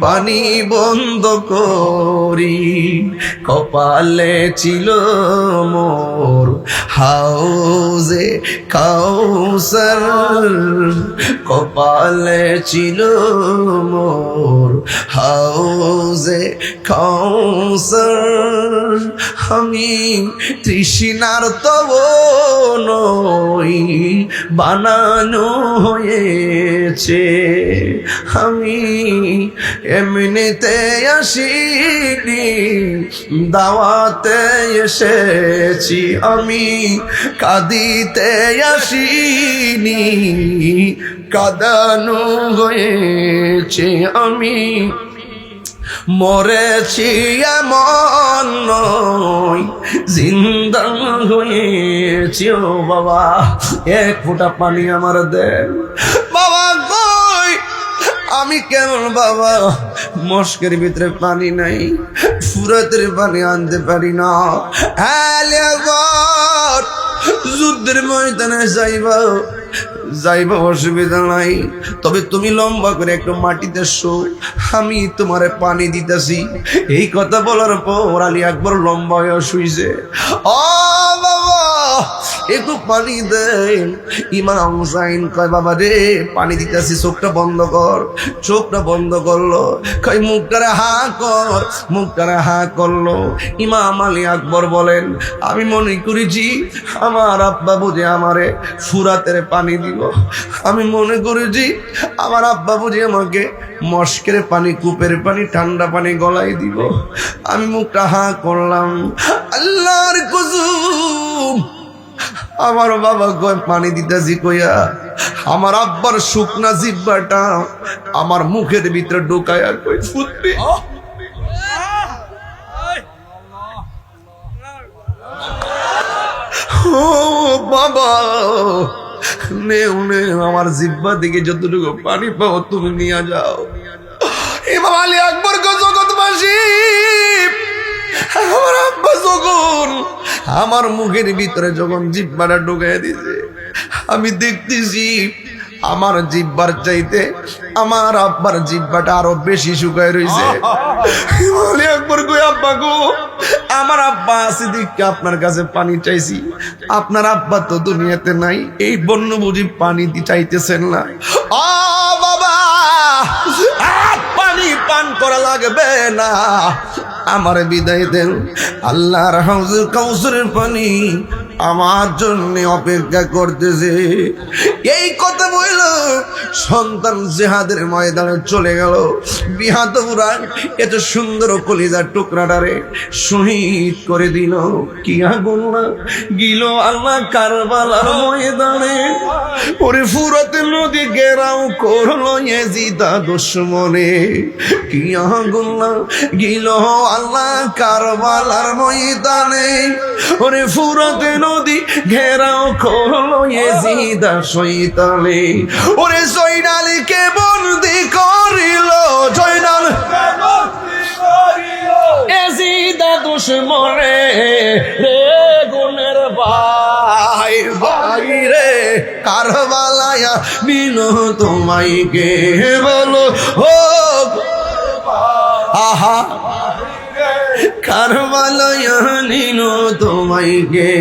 পানি বন্ধ করি, কপালে ছিল মোর হাউজে কাউসার, কপালে ছিল মোর হাউজে কাউসার। আমি তৃষ্ণার তব নই, বানানো হয়েছে, আমি এমনিতে আসিনি, দাওয়াতে এসেছি, আমি কাঁদিতে আসিনি, কাঁদানো হয়েছে, আমি মরেছি এমন নয়, জিন্দা হয়েছি। ও বাবা, এক ফোঁটা পানি আমার দেন বাবা। কই আমি কেমন বাবা, মস্কের ভিতরে পানি নাই, ফুরাতের পানি আনতে পারি না। যুদ্ধের ময়দানে যাইবা অসুবিধা নাই, তবে তুমি লম্বা করে একটু মাটিতে শো, আমি তোমারে পানি দিতেছি। এই কথা বলার পর আলী আকবর লম্বা হয়ে শুইছে। ও বাবা, একটু পানি দেন। ইমাম হুসাইন কয়, বাবা রে পানি দিতেছি, চোখটা বন্ধ কর। চোখটা বন্ধ করলো, কয় মুখটারে হা কর, মুখটারে হা করলো। ইমাম আলী আকবর বলেন, আমি মনে করেছি আমার আব্বা বুঝে আমারে ফুরাতের পানি দিব, আমি মনে করেছি আমার আব্বা বুঝে আমাকে মস্কের পানি, কূপের পানি, ঠান্ডা পানি গলায় দিব। আমি মুখটা হা করলাম, আল্লাহর কসম আমার বাবা কয় পানি দিতেছি কইয়া আমার আব্বার শুকনা জিব্বাটা আমার মুখের ভিতরে ঢোকায়া কই ফুটবে। ও বাবা, নেও নেও, আমার জিব্বা দিকে যতটুকু পানি পাও তুমি নিয়ে যাও। ইমাম আলী আকবর জগৎবাসী, আমার আব্বা যখন আমার মুখের ভিতরে যখন জিব্বাটা ঢুকাই দিছে, আমি দেখতেছি আমার জিহ্বার চাইতে আমার আব্বার জিহ্বাটা আরো বেশি শুকায় রইছে। বলি একবার কই আব্বা গো, আমার আব্বা আছে দেখে আপনার কাছে পানি চাইছি, আপনার আব্বা তো দুনিয়াতে নাই, এই বন্য বুঝি পানি চাইতেছেন না। ও বাবা, পানি পান করা লাগবে না, আমার বিদায় দেন, আল্লাহর হাউজে কাউসারের পানি আমার জন্য অপেক্ষা করতেছে। এই কথা বলল, সন্তান জিহাদের ময়দানে চলে গেল। বিহাদুরা এত সুন্দর কলিজার টুকরাটারে শহীদ করে দিল। কি আগুন না গিল আল্লাহ কারবালার ময়দানে। ওরে ফুরাতে নদী ঘেরাও করলো ইয়াজিদা দুশমনে। কি আগুন না গিল আল্লাহ কারবালার ময়দানে। ওরে ফুরাতে নদী ঘেরাও করলো ইয়াজিদা শয়তানে। ওরে জয়নালকে বন্দি করিল, জয়নাল ইয়াজিদা দুশমনে রে গুনের ভাই ভাই রে। কারবালায়া নিল তোমায় কে বলো ও আহা, কারবালায়া নিল তোমায় কে।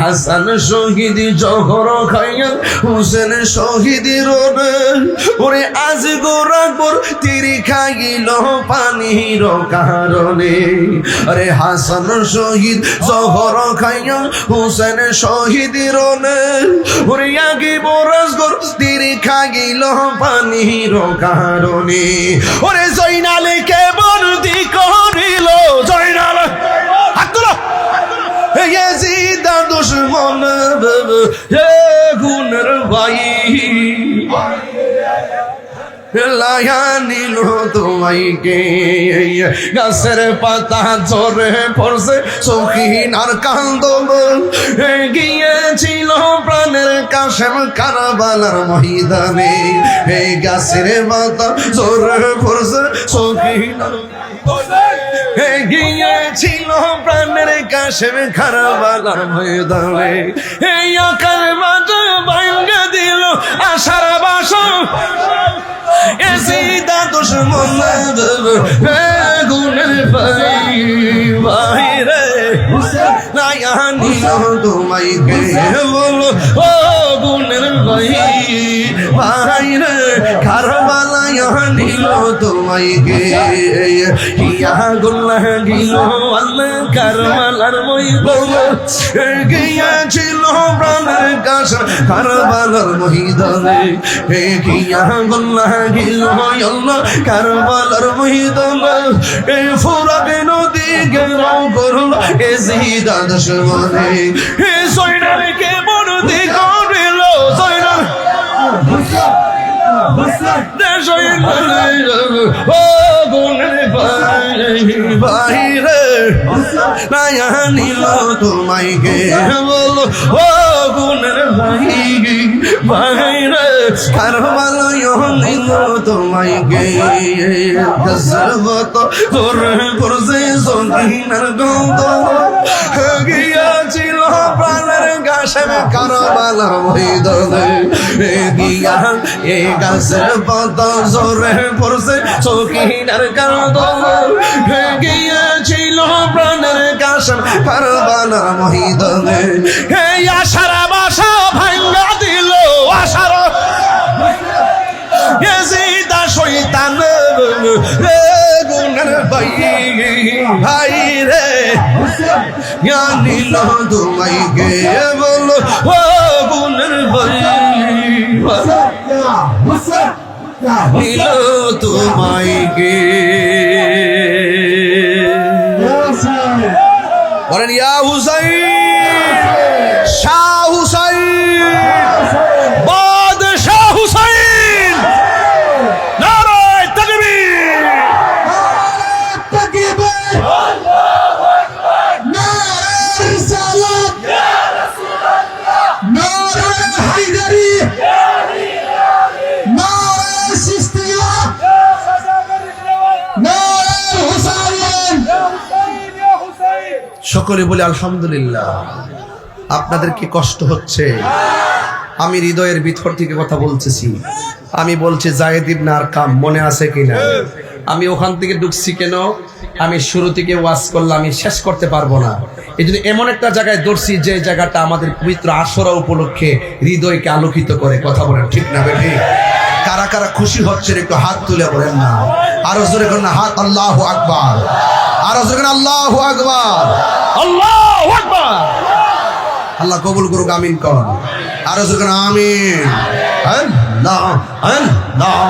হাসান শহীদ জহর খাইয়া হুসেন শহীদ রোডে। ওরে আজ গোরাকবর তিরি খাইল পানির কারণে। আরে হাসান শহীদ জহর খাইয়া হুসেন শহীদ রোডে। ওরে আগে বরাসগর তিরি খাইল পানির কারণে। ওরে জয়নালকে বন্দি করিল, জয়নাল ইয়াজিদা দুশমন গুনের ভাই লায়া নিল তোমায় কে। গাছের পাতা ঝরে পড়ছে সখিনার কান্দন। গিয়েছিল প্রাণের কাশেম কারবালার ময়দানে। এই গাছের পাতা ঝরে পড়ছে সখিনার গিয়েছিল প্রাণের কাশেম কারবালার ময়দানে। এই আকার মাঝে ভাঙ্গা দিল আশার বাসা। ইয়াজিদা দুশমন গুনের ভাই ভাই রে। লায়া নিল তোমায় কে বলো ও গুনের ভাই ভাই রে। কারবালায়া নিল তোমায় কে। ইয়া গুল্লাহ গিল আল্লাহ কারবালার ময়দানে। গিয়েছিল প্রাণের কাশেম কারবালার ময়দানে। ইয়া গুল্লাহ গিল আল্লাহ কারবালার ময়দানে। এই ফুরাতে নদী ঘেরাও করলো ইয়াজিদা দুশমনে। এই জয়নালকে বন্দি করিল, জয়নাল ও গুনের ভাই রে। লায়া নিল তোমায় কে বলো ও গুনের ভাই ভাই রে। কারবালায়া নিল তোমায় কে। গজবত ধরে পড়ছে সখিনার গন্ধ। গিয়াছিল প্রাণের কাশেম কারবালার ময়দানে। গিয়া এ গাছের পাতা ঝরে পড়ছে সখিনার কান্দন। গিয়েছিল প্রাণের কাশেম কারবালার ময়দানে। এই আশার বাসা ভাঙ্গা দিল আশার ইয়াজিদা শয়তান রে গুনের ভাই ভাই রে। ইয়া নিল তোমায় কে বলো ও গুনের ভাই নিল তোমায় কে। বলেন ইয়া হুসাইন, শাহ হুসাইন, বাদশাহ হুসাইন, নারায়ে তাকবীর। নারায়ে রিসালাত, নারায়ে হায়দারি, নারায়ে সিস্তিয়া, নারায়ে হুসাইন। সকলে বলে আলহামদুলিল্লাহ। আপনাদের কি কষ্ট হচ্ছে? আমি হৃদয়ের ভিতর থেকে কথা বলতেছি। আমি বলছি যায়েদ ইবনে আরকাম, মনে আছে কিনা? আমি ওখান থেকে ঢুকছি কেন? আমি শুরু থেকে ওয়াজ করলাম, আমি শেষ করতে পারবো না। এই জন্য এমন একটা জায়গায় দর্শি যে জায়গাটা আমাদের পবিত্র আশুরা উপলক্ষে হৃদয়কে আলোকিত করে। কথা বলেন ঠিক না বেঠিক? কারা কারা খুশি হচ্ছেন একটু হাত তুলে বলেন না। আরো জোরে করেন না হাত। আল্লাহু আকবার। আরো জোরে করেন আল্লাহু আকবার। আল্লাহু আকবার। আল্লাহ কবুল করুক, আমিন কর। আরো জোরে করেন আমিন। আল্লাহ আল্লাহ।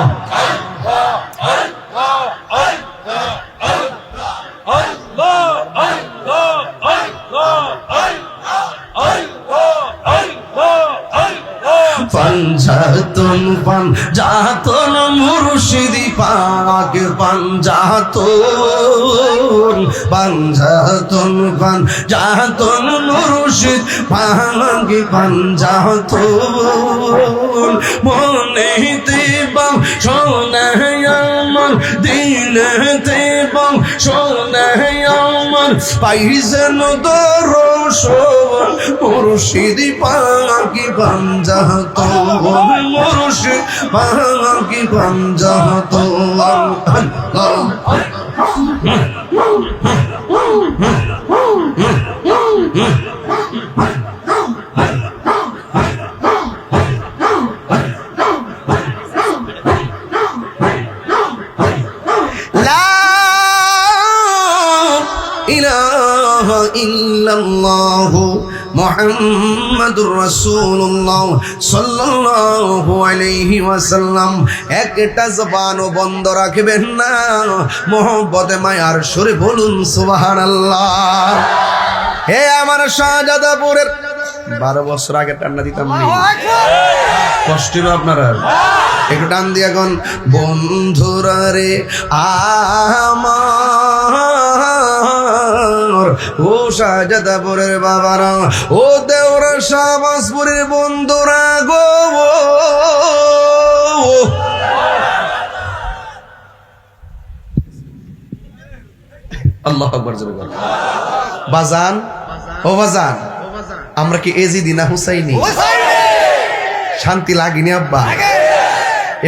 পাঞ্জাতন পাঞ্জাতন মুর্শিদি পাক পাঞ্জাতন পাঞ্জাতন পাঞ্জাতন মুর্শিদ পাক পাঞ্জাতন মনেতে বাম শোনে আমার দিলেতে বাম শোনে আমার পাইছেন দর্শন মুর্শিদি পাক পাঞ্জাতন মুর্শিদ পাক পাঞ্জাতন। ইলাহা ইল্লাল্লাহু মুহাম্মাদুর রাসূলুল্লাহ সাল্লাল্লাহু আলাইহি ওয়াসাল্লাম। একটা জবানও বন্ধ রাখবেন না, মোহব্বতে মায়ার সুরে বলুন সুবহানাল্লাহ। হে আমার শাহজাদাপুরের 12 বছর আগে টান্না দিতাম নি, কষ্ট হবে আপনারা। একটু টান দিয়ে এখন বন্ধুরা রে আমার, ও শাহজাদাপুরের বাবারা, ও দেওরা শাহবাজপুরের বন্ধুরা গো, আল্লাহু আকবার জোরে বল। বাজান, ও বাজান, আমরা কি এজিদি না হুসাইনি? শান্তি লাগেনি আব্বা?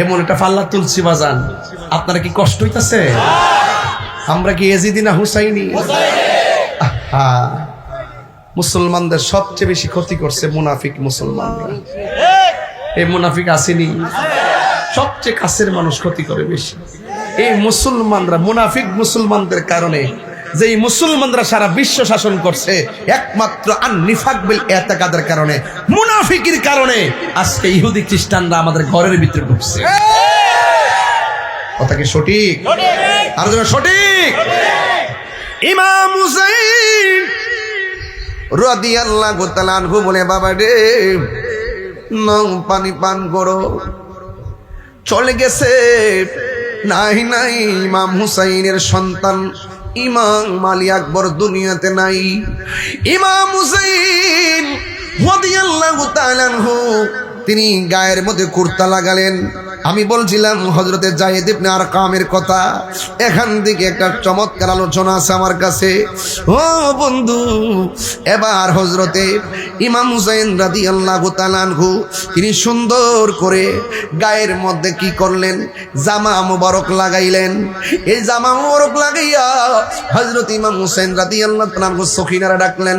এমন একটা পাল্লা তুলছি বাজান, আপনারা কি কষ্ট হইতাছে? আমরা কি এজিদি না হুসাইনি? মুসলমানদের সবচেয়ে বেশি ক্ষতি করছে মুনাফিক মুসলমানরা। এই মুনাফিক আসেনি, সবচেয়ে কাছের মানুষ ক্ষতি করে বেশি। এই মুসলমানরা, মুনাফিক মুসলমানদের কারণে, যেই মুসলমানরা সারা বিশ্ব শাসন করছে একমাত্র আন-নিফাক বিল ইতিকাদের কারণে, মুনাফিকের কারণে আজকে ইহুদি খ্রিস্টানরা আমাদের ঘরের ভিতরে ঢুকছে। কথা কি সঠিক? আর যেন সঠিক। ইমাম হুসাইন রাদিয়াল্লাহু তাআলা আনহু বলে, বাবা রে নাও পানি পান করো। চলে গেছে, নাই নাই ইমাম হুসাইনের সন্তান ইমাম আলী আকবর দুনিয়াতে নাই। ইমাম হুসাইন রাদিয়াল্লাহু তাআলা আনহু তিনি গায়ের মধ্যে কুর্তা লাগালেন। আমি বলছিলাম হযরতে যায়েদ ইবনে আরকামের কথা, এখান থেকে একটা চমৎকার আলোচনা আছে আমার কাছে। ও বন্ধু, এবার হযরতে ইমাম হুসাইন রাদিয়াল্লাহু তাআলা আনহু তিনি সুন্দর করে গায়ের মধ্যে কি করলেন? জামা মুবারক লাগাইলেন। এই জামা মুবারক লাগাইয়া হযরত ইমাম হুসাইন রাদিয়াল্লাহু তাআলা আনহু সখিনারে ডাকলেন,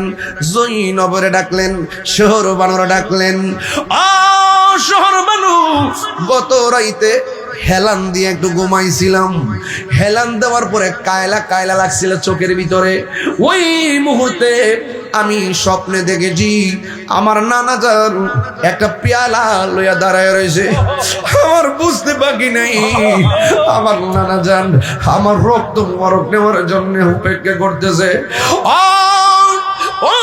জয়নবরে ডাকলেন, শহরবানুরে ডাকলেন। শহর বানু, গত রাইতে হেলান দিয়ে একটু ঘুমাইছিলাম। হেলান দেওয়ার পরে কায়লা কায়লা লাগছিল চোখের ভিতরে। ওই মুহূর্তে আমি স্বপ্নে দেখেছি আমার নানা যান একটা পেয়ালা লইয়া দাঁড়ায় রয়েছে। আমার বুঝতে বাকি নাই আমার নানা যান আমার রক্ত মুবারক নেওয়ার জন্য অপেক্ষা করতেছে। ও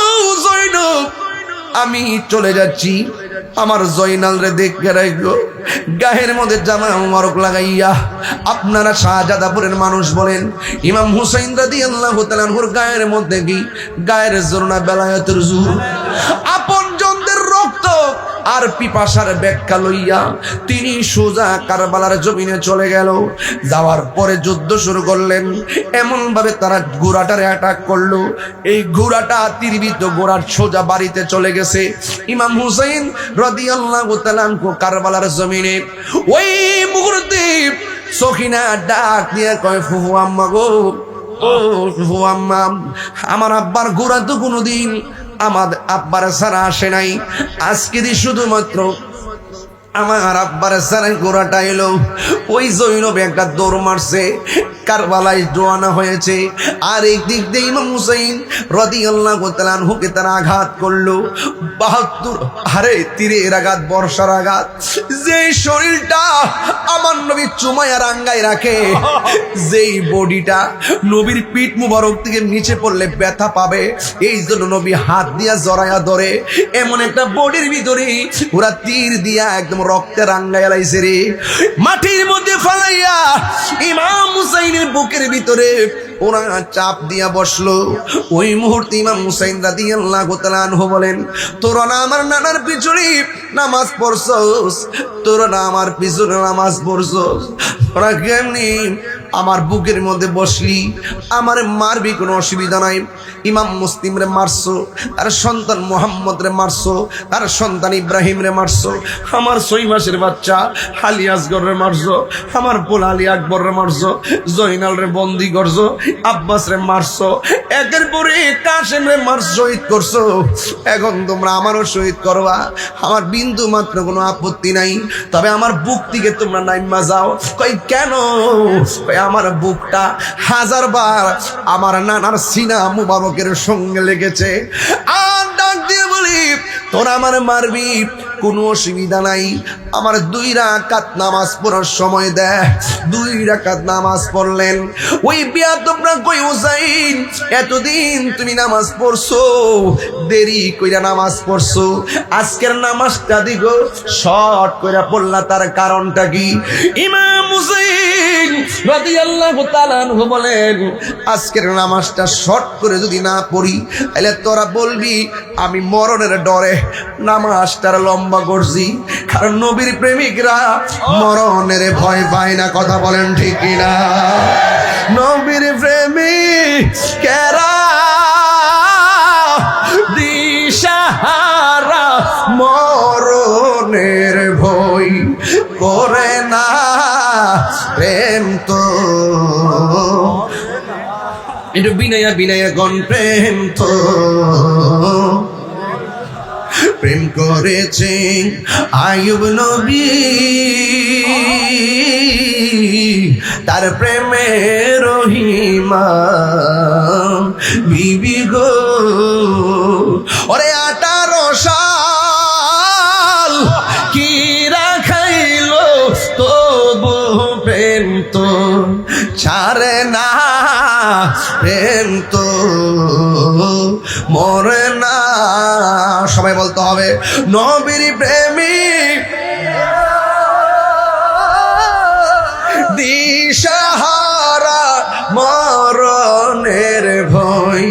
জয়নব, আমি চলে যাচ্ছি। আমার জয়নাল রে দেখে রাখো, গায়ের মধ্যে জামা মুবারক লাগাইয়া। আপনারা শাহজাদাপুরের মানুষ বলেন, ইমাম হুসাইন রাদিয়াল্লাহু তাআলা আনহুর গায়ের মধ্যে কি গায়ের জোরনা বেলায়েতের জোর, আপনজনদের রক্ত আর পিপাসার ব্যাখ্যা লইয়া তিনি সোজা কারবালার জমিনে চলে গেল। যাওয়ার পরে যুদ্ধ শুরু করলেন। এমন ভাবে তারা ঘোড়াটারে অ্যাটাক করলো, এই ঘোড়াটা তীরবিদ্ধ ঘোড়ার সোজা বাড়িতে চলে গেছে। ইমাম হুসাইন রাদিয়াল্লাহু তাআলা আনহু কারবালার জমিনে ওই মুহূর্তে সখিনা ডাক দিয়ে কয়, ফুফু আম্মা গো, ও ফুফু আম্মা, আমার আব্বার ঘোড়া তো কোনোদিন আমার আব্বার ছাড়া আসে নাই, আজকে দিয়ে শুধুমাত্র আমার আব্বার ছাড়া ঘোড়াটা এলো। ওই জৈনব একটা দৌড় মারছে, কারবালায় জোয়ানা হয়েছে। আর এই দিক দিয়ে ইমাম হুসাইন রাদিয়াল্লাহু তাআলা আনহুকে তারা আঘাত করলো 72 হারে তীরের আঘাত, বর্ষার আঘাত। যেই শরীরটা আমার নবী চুমায়া রাঙ্গায় রাখে, যেই বডিটা নবীর পিঠ মুবারক থেকে নিচে পড়লে ব্যথা পাবে, এই জন্য নবী হাত দিয়া জড়ায়া ধরে। এমন একটা বডির ভিতরে ওরা তীর দিয়া একদম রক্তে রাঙ্গায় লাইছে রে। মাটির মধ্যে ফালাইয়া ইমাম হুসাইনের বুকের ভিতরে ওরা চাপ দিয়া বসলো। ওই মুহূর্তে ইমাম হুসাইন রাদিয়াল্লাহু তাআলা আনহু বলেন, তোরা না আমার নানার পিছনে নামাজ পড়ছস, তোরা না আমার পিছনে নামাজ পড়ছস, তোরা কেমনি আমার বুকের মধ্যে বসলি? আমার মারবি, কোনো অসুবিধা নাই। ইমাম মুসলিম রে মারছো, তার সন্তান মোহাম্মদ রে মারছো, তার সন্তান ইব্রাহিম রে মারছো, আমার 6 মাসের বাচ্চা আলী আসগর রে মারছো, আমার পোল আলী আকবর রে মারছো, জয়নাল রে বন্দি করছো, আব্বাস রে মারছো, একের পরে কাসেম রে মারছো, শহীদ করছো। এখন তোমরা আমারও শহীদ করবা, আমার বিন্দু মাত্র কোনো আপত্তি নাই, তবে আমার বুক থেকে তোমরা নাইমা যাও। কই কেন? কই আমার বুকটা 1000 বার আমার নানার সিনা মুবারকের সঙ্গে লেগেছে। আর ডাক দিয়ে বলি, তোরা আমার মারবি, কোনো অসুবিধা নাই, আমার 2 রাকাত নামাজ পড়ার সময় দেয়। 2 রাকাত নামাজ পড়লেন। ওই বিয়াদবরা কই, হুসাইন এতদিন তুমি নামাজ পড়ছো, দেরি কইরা নামাজ পড়ছো, আজকের নামাজটা দিগো শর্ট কইরা পড়লা, তার কারণটা কি? ইমাম হুসাইন রাদিয়াল্লাহু তাআলা আনহু বলেন, আজকের নামাজটা শর্ট করে যদি না পড়ি, তাহলে তোরা বলবি আমি মরণের ডরে নামাজটার লম্বা করছি। কারণ নবীর প্রেমিকরা মরণের ভয় পায় না, কথা বলেন ঠিক কিনা? নবীর প্রেমিকেরা দিশাহারা মরণের ভয় করে না, প্রেম তো একটু বিনয়া বিনয়া গণ, প্রেম তো প্রেম করেছে আইয়ুব নবী, তার প্রেমে রহিমা বিবি গো। ওরে 18 সাল কি রাখাইলো, তবু প্রেম তো ছাড়ে না, প্রেম তো মরে না। সবাই বলতে হবে, নবীর প্রেমিক দিশাহারা মরণের ভয়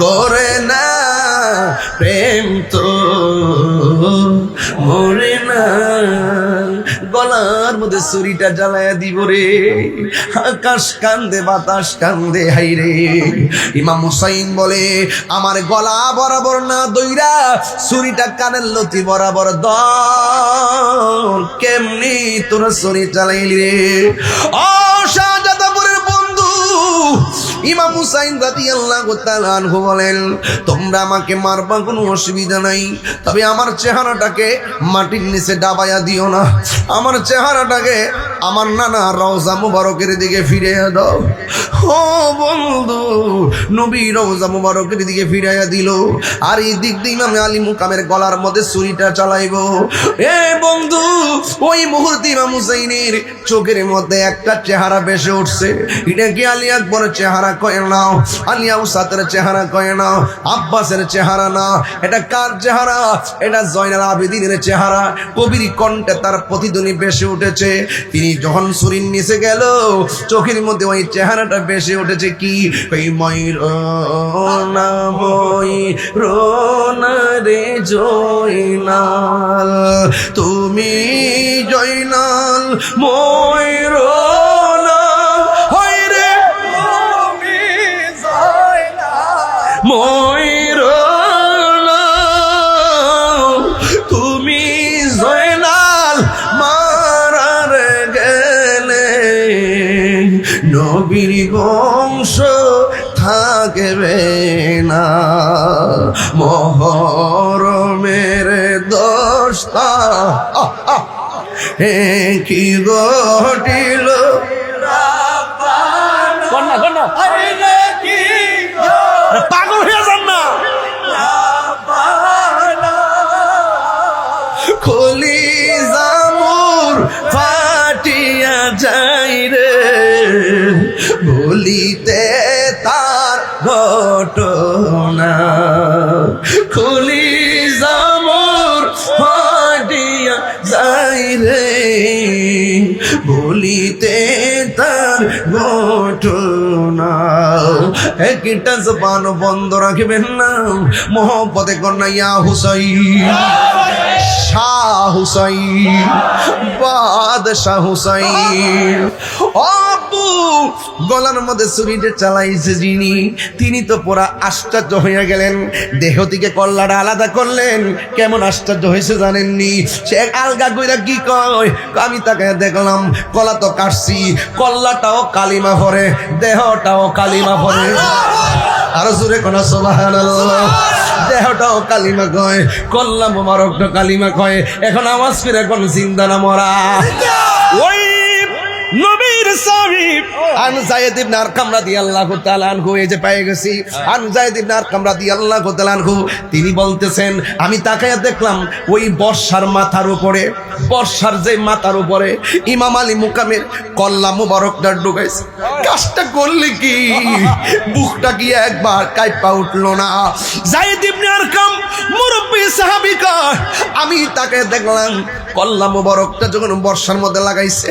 করে না, প্রেম তো মরে না। গলার মধ্যে ছুরিটা জ্বালায়া দিব রে, আকাশ কান্দে বাতাস কান্দে, হাই রে। ইমাম হুসাইন বলে, আমার গলা বরাবর না দইরা ছুরিটা কানের লতি বরাবর দর, কেমনি তোর ছুরি চালাইলি রে? ও শাহজাদাপুরের বন্ধু ইমাম হুসাইন রাদিয়াল্লাহু তাআলা আনহু বলেন, তোমরা আমাকে মারবা, কোনো অসুবিধা নাই, তবে আমার চেহারাটাকে মাটির নিচে ডাবাইয়া দিও না, আমার চেহারাটাকে আমার নানা রওজা মুবারকের দিকে ফিরিয়ে দাও। ও বন্ধু, নবী রওজা মুবারকের দিকে ফিরাইয়া দিল। আর এই দিক দিয়ে ইমাম আলী মুকামের গলার মধ্যে ছুরিটা চালাইবো। এ বন্ধু, ওই মুহূর্তে ইমাম হুসাইনের চোখের মধ্যে একটা চেহারা ভেসে উঠছে। এটা কি আলী আকবরের চেহারা কয়ে নাও, আলী আউসাতের চেহারা কয়ে নাও, আব্বাসের চেহারা না, এটা কার চেহারা? এটা জয়নাল আবেদিনের চেহারা। কবির কণ্ঠে তার প্রতিধ্বনি ভেসে উঠেছে। তিনি যখন ছুরির নিচে গেল, চোখের মধ্যে ওই চেহারাটা ভেসে উঠেছে। কি? ওই ময়ূর না রে জয়নাল, তুমি জয়নাল ময়ূর হয় রে ময়ূর, তুমি জয়নাল মারার গেলে নবীর বংশ থাকবে না। মহরমের দশটা কি ঘটিল পাগল হয়ে যান না, খলি জামুর ফাটিয়া যাই রে বলিতে তার ঘটনা, খলি জামুর ফাটিয়া যাই রে বলিতে তার ঘটনা। একটা জবান বন্ধ রাখবেন না, মোহব্বতে কন্যা ইয়া হুসাইন, শাহ হুসাইন, বাদশাহ হুসাইন। আপু গলার মধ্যে ছুরিটা চালাইছে যিনি, তিনি তো পুরা আশ্চর্য হয়ে গেলেন। দেহ থেকে কল্লাটা আলাদা করলেন, কেমন আশ্চর্য হয়েছে জানেননি? সে আলগা কইরা কি কয়, আমি তাকে দেখলাম কলা তো কাটছি, কল্লাটাও কালিমা ভরে, দেহটাও কালিমা ভরে। আরো জোরে কোন সুবহানাল্লাহ। দেহটাও কালিমা কয়, কল্লা মোবারকটা কালিমা কয়। এখন আওয়াজ করে এখন জিন্দা না মরা। ওই নবীর সাহাবী আন যায়েদ ইবনে আরকাম রাদিয়াল্লাহু তাআলা আনহু, এই যে পেয়ে গেছি আন যায়েদ ইবনে আরকাম রাদিয়াল্লাহু তাআলা আনহু, তিনি বলতেছেন আমি তাকায়া দেখলাম ওই বর্ষার মাথার উপরে, বর্ষার যে মাথার উপরে ইমাম আলী মুকামের কল্লা মুবারকটা ঢুকাইছে। কাজটা করলে কি বুকটা কি একবার কাইপা উঠলো না? যায়েদ ইবনে আরকাম মুরব্বি সাহাবী কয়, আমি তাকে দেখলাম কল্লা মুবারকটা যখন বর্ষার মধ্যে লাগাইছে,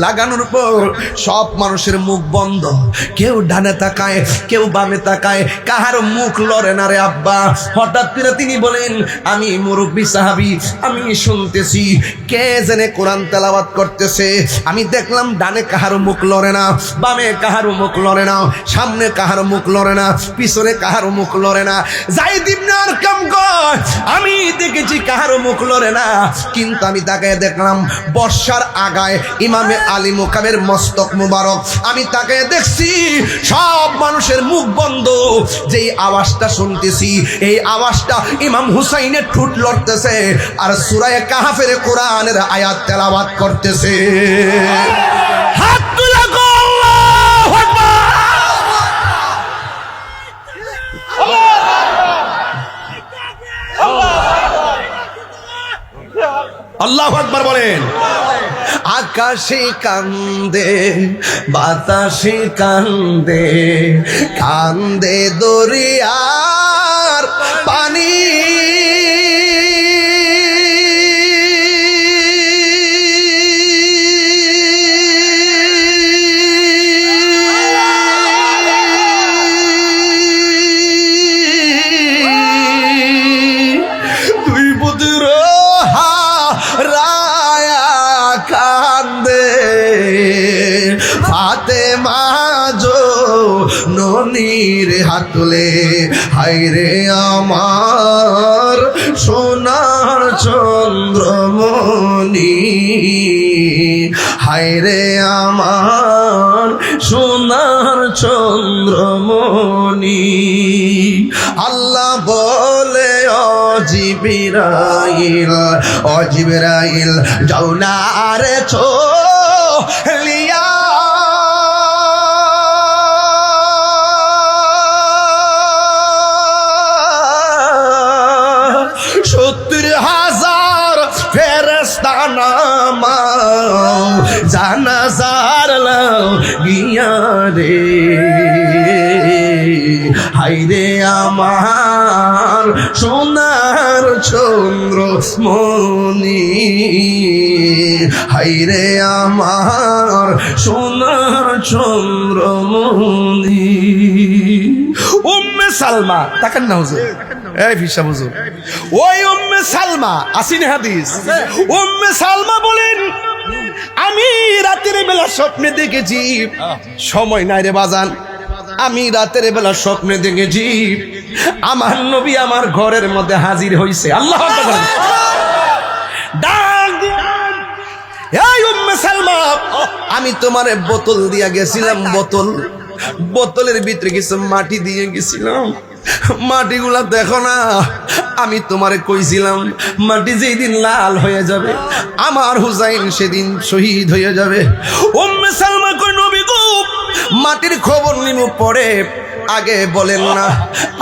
লাগানোর পর সব মানুষের মুখ বন্ধ, কেউ ডানে তাকায়, কেউ বামে তাকায়, কাহার মুখ লড়ে না রে আব্বা। হঠাৎ করে তিনি বলেন, আমি মুরব্বি সাহাবী, আমি শুনতেছি কে জানে কোরআন তেলাওয়াত করতেছে। আমি দেখলাম ডানে কাহার মুখ লড়ে না, বামে কাহার মুখ লড়ে না, সামনে কাহার মুখ লড়ে না, পিছনে কাহার মুখ লড়ে না। যায়েদ ইবনে আরকাম কয়, আমি দেখেছি কাহার মুখ লড়ে না, কিন্তু আমি তাকায় দেখলাম বর্ষার আগায় ইমামে আলী মুকামের মস্তক মুবারক, আমি তাকায় দেখছি সব মানুষের মুখ বন্ধ। যেই আওয়াজটা শুনতেছি, এই আওয়াজটা ইমাম হুসাইনের ঠোঁট লড়তেছে আর সূরা কাহফের কোরআনের আয়াত তেলাওয়াত করতেছে। হাত তুলে আল্লাহু আকবার, আল্লাহু আকবার বলেন। আকাশে কান্দে, বাতাসে কান্দে, কান্দে দরিয়ার পানি, দুই পুত্র রায়া কান্দে, ফাতেমা জো ননির হাতলে, হায়রে আমার সোনার চন্দ্রমণি, হায়রে আমার সোনার চন্দ্রমণি। আল্লাহ বলে ও জিবরাইল, ও জিবরাইল যাও না রে চলিয়া, ফেরেশতা নামাও, জানাজার লাও গিয়া রে, হায়রে আমার সোনার চন্দ্র মনি, হাইরে আমার সোনার চন্দ্র মনি। উম্মে সালমা, তাকান না হুজুর, এই ফিসা হুজুর, ওই উম্মে সালমা আসিন হাদিস, উম্মে সালমা বলেন আমি রাতের বেলা স্বপ্নে দেখেছি, সময় নাই রে বাজান, আমি রাতের বেলা স্বপ্নে দেখেছি আমার নবী আমার ঘরের মধ্যে হাজির হইছে। আল্লাহু আকবার। ডাক দিয়া, এই উম্মে সালমা, আমি তোমারে বোতল দিয়া গেছিলাম, বোতলের ভিতরে কিছু মাটি দিয়ে গেছিলাম, মাটিগুলা দেখো না, আমি তোমারে কইছিলাম মাটি যেই দিন লাল হয়ে যাবে আমার হুসাইন সেদিন শহীদ হয়ে যাবে। উম্মে সালমা কই নবী গো, মাটির খবর নিমু পড়ে, আগে বলেন না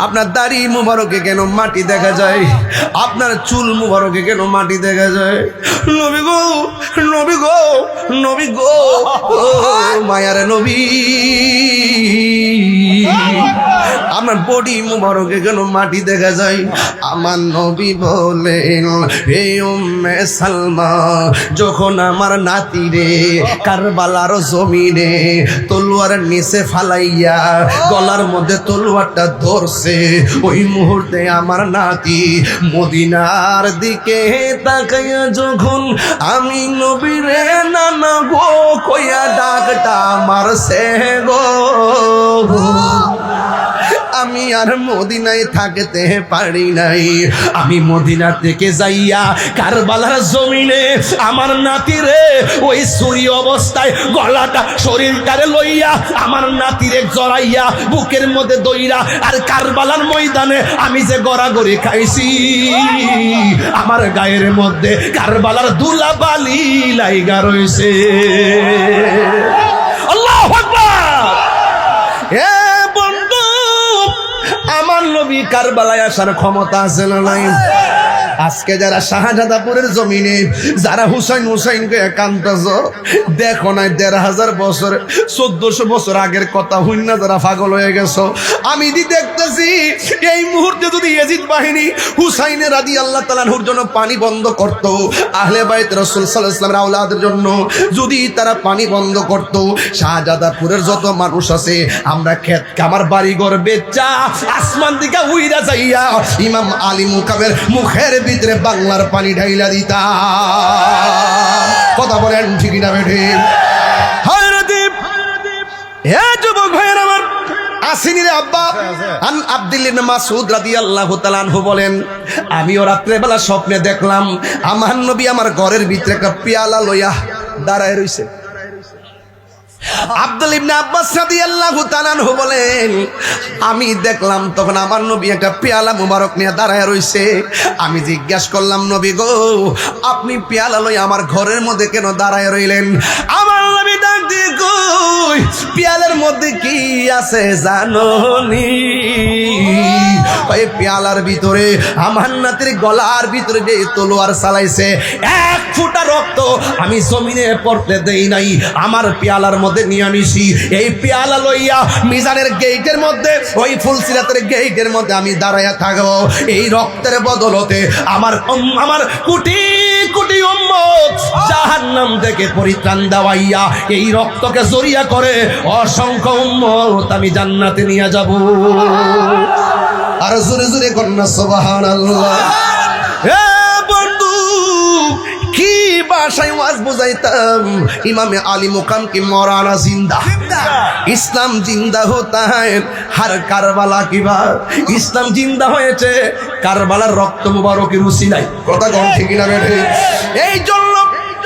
আপনার দাড়ি মুবারকে কেন মাটি দেখা যায়, আপনার চুল মুবারকে কেন মাটি দেখা যায়? নবী গো, নবী গো, নবী গো, ও মায়ার নবী, আমার বডি মুবারকে কেন মাটি দেখা যায়? আমার নবী বলেন হে উম্মে সালমা, যখন আমার নাতিরে কারবালার জমিনে তলোয়ার নিচে ফালাইয়া গলার মধ্যে তলোয়ারটা ধরছে, ওই মুহূর্তে আমার নাতি মদিনার দিকে তাকাইয়া যখন আমি নবীরে নানা গো কইয়া ডাকটা মারছে গো, আমি আর মদিনায় থাকতে পারি নাই, আমি মদিনা থেকে যাইয়া কারবালার জমিনে আমার নাতিরে ওই ছুরি অবস্থায় গলাটা শরীরটারে লইয়া আমার নাতিরে জড়াইয়া বুকের মধ্যে দইরা, আর কারবালার ময়দানে আমি যে গড়াগড়ি খাইছি আমার গায়ের মধ্যে কারবালার দুলা বালি লাইগা রইছে। আল্লাহু আকবার। এ বন্ধু, আমার নবী কারবালায় আসার ক্ষমতা আছে না নাই? আজকে যারা শাহজাদাপুরের জমিনে যারা হুসাইনকে কান্তাছ, দেখো নাই ১,৫০০ বছর ১৪০০ বছর আগের কথা হইনা যারা পাগল হয়ে গেছো, আমি দেখতেছি এই মুহূর্তে যদি ইয়াজিদ বাহিনী হুসাইনের রাদিয়াল্লাহু তাআলা আনহুর জন্য পানি বন্ধ করত, আহলে বাইত রাসূল সাল্লাল্লাহু আলাইহি ওয়াসাল্লামের আওলাদের জন্য যদি তারা পানি বন্ধ করত, শাহজাদাপুরের যত মানুষ আছে আমরা ক্ষেত কামার বাড়িঘর বেচা আসমান দিকে উইরা যাইয়া ইমাম আলী মুকামের মুখের ভিতরে বাংলার পানি ঢাইলা দিতা। কথা বলেন ঠিক না বেঠে? হে যুবক ভাইয়ের আমার, আসিনিরে আব্বা আন আব্দুল্লাহ ইবনে মাসউদ রাদিয়াল্লাহু তাআলা আনহু বলেন আমিও রাত্রে বেলা স্বপ্নে দেখলাম আমার নবী আমার ঘরের ভিতরে একটা পেয়ালা লইয়া দাঁড়ায় রইছে। আব্দুল্লাহ ইবনে আব্বাস রাদিয়াল্লাহু তাআলা আনহু বলেন আমি দেখলাম তখন আমার নবী একটা পেয়ালা মুবারক নিয়ে দাঁড়ায় রইছে। আমি জিজ্ঞাসা করলাম নবী গো, আপনি পেয়ালা লই আমার ঘরের মধ্যে কেন দাঁড়ায় রইলেন? আমার নবী ডাক দিয়ে কই, পেয়ালার মধ্যে কি আছে জানোনি? ওই পেয়ালার ভিতরে আমার নাতির গলার ভিতরে যে তলোয়ার চালাইছে, এক ফোঁটা রক্ত আমি জমিনে পড়তে দেই নাই, আমার পেয়ালার মধ্যে নিয়ে আনিছি। এই পেয়ালা লইয়া মিজানের গেইটের মধ্যে, ওই ফুলসিরাতের গেইটের মধ্যে আমি দাঁড়াইয়া থাকবো। এই রক্তের বদলতে আমার কোটি কোটি উম্মত জাহান্নাম থেকে পরিত্রাণ দেওয়াইয়া এই রক্তকে জড়িয়া করে অসংখ্য উম্মত আমি জান্নাতে নিয়ে যাব। আর জোরে জোরে কন্যা সুবহানাল্লাহ। এ বন্ধু, কি ভাষায় ওয়াজ বুঝাইতাম, ইমামে আলী মুকাম কি মরানা জিন্দা, ইসলাম জিন্দা হতা হ্যায় হর কারবালা কি বাত। ইসলাম জিন্দা হয়েছে কারবালার রক্ত মুবারকের উসিলায়। কথা কম ঠিক না বেঠে? এই জন্য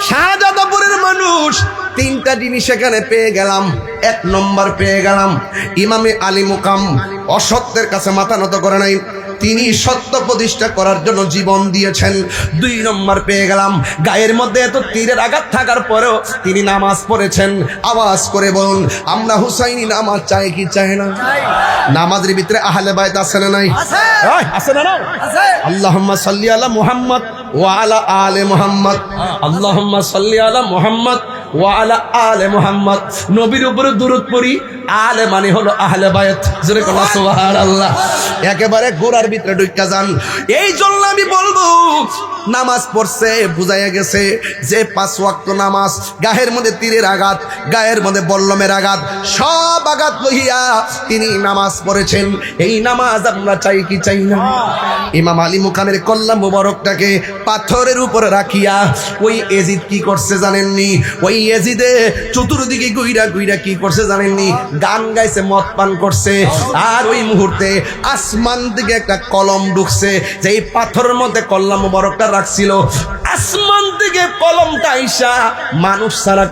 শাহজাদাপুরের মানুষ তিনটা জিনিস এখানে পেয়ে গেলাম। এক নম্বর পেয়ে গেলাম ইমামে আলী মুকাম অসত্যের কাছে মাথা নত করে নাই, তিনি সত্য প্রতিষ্ঠা করার জন্য জীবন দিয়েছেন। ২ নম্বর পেয়ে গেলাম গায়ের মধ্যে এত তীরের আঘাত থাকার পরেও তিনি নামাজ পড়েছেন। আওয়াজ করে বলুন, আমরা হুসাইনি নামাজ চাই কি চাই না? নামাজের ভিতরে আহলে বাইত আছে না নাই? আছে না? আল্লাহুম্মা সাল্লি আলা মুহাম্মদ ওয়া আলা আলে মুহাম্মদ, আল্লাহুম্মা সাল্লি আলা মুহাম্মদ ওয়া আলা আলে মুহাম্মদ। নবীর উপরে দুরূদ পড়ি, আলে মানে হলো আহলে বায়াত, জোরে কোন সুবহানাল্লাহ। একেবারে গোড়ার ভিতরে ঢুইকা যান। এই জন্য আমি বলবো, নামাজ পড়ছে বুঝাইয়া গেছে যে 5 ওয়াক্ত নামাজ, গায়ের মধ্যে তীরের আঘাত, গায়ের মধ্যে বল্লমের আঘাত, সব আঘাত লইয়া তিনি নামাজ পড়েছেন। এই নামাজ আমরা চাই কি চাই না? ইমাম আলী মুকামের কল্লা মুবারকটাকে পাথরের উপরে রাখিয়া ওই এজিদ কি করছে জানেননি? ওই এজিদে চতুর্দিকে গুইরা গুইরা কি করছে জানেননি? গান গাইছে, মদ পান করছে। আর ওই মুহূর্তে আসমান থেকে একটা কলম ঢুকছে, যে এই পাথরের মধ্যে কল্লা মুবারকটা রাখছিল, আসমান থেকে কলমটা আইসা মানুষ ছাড়া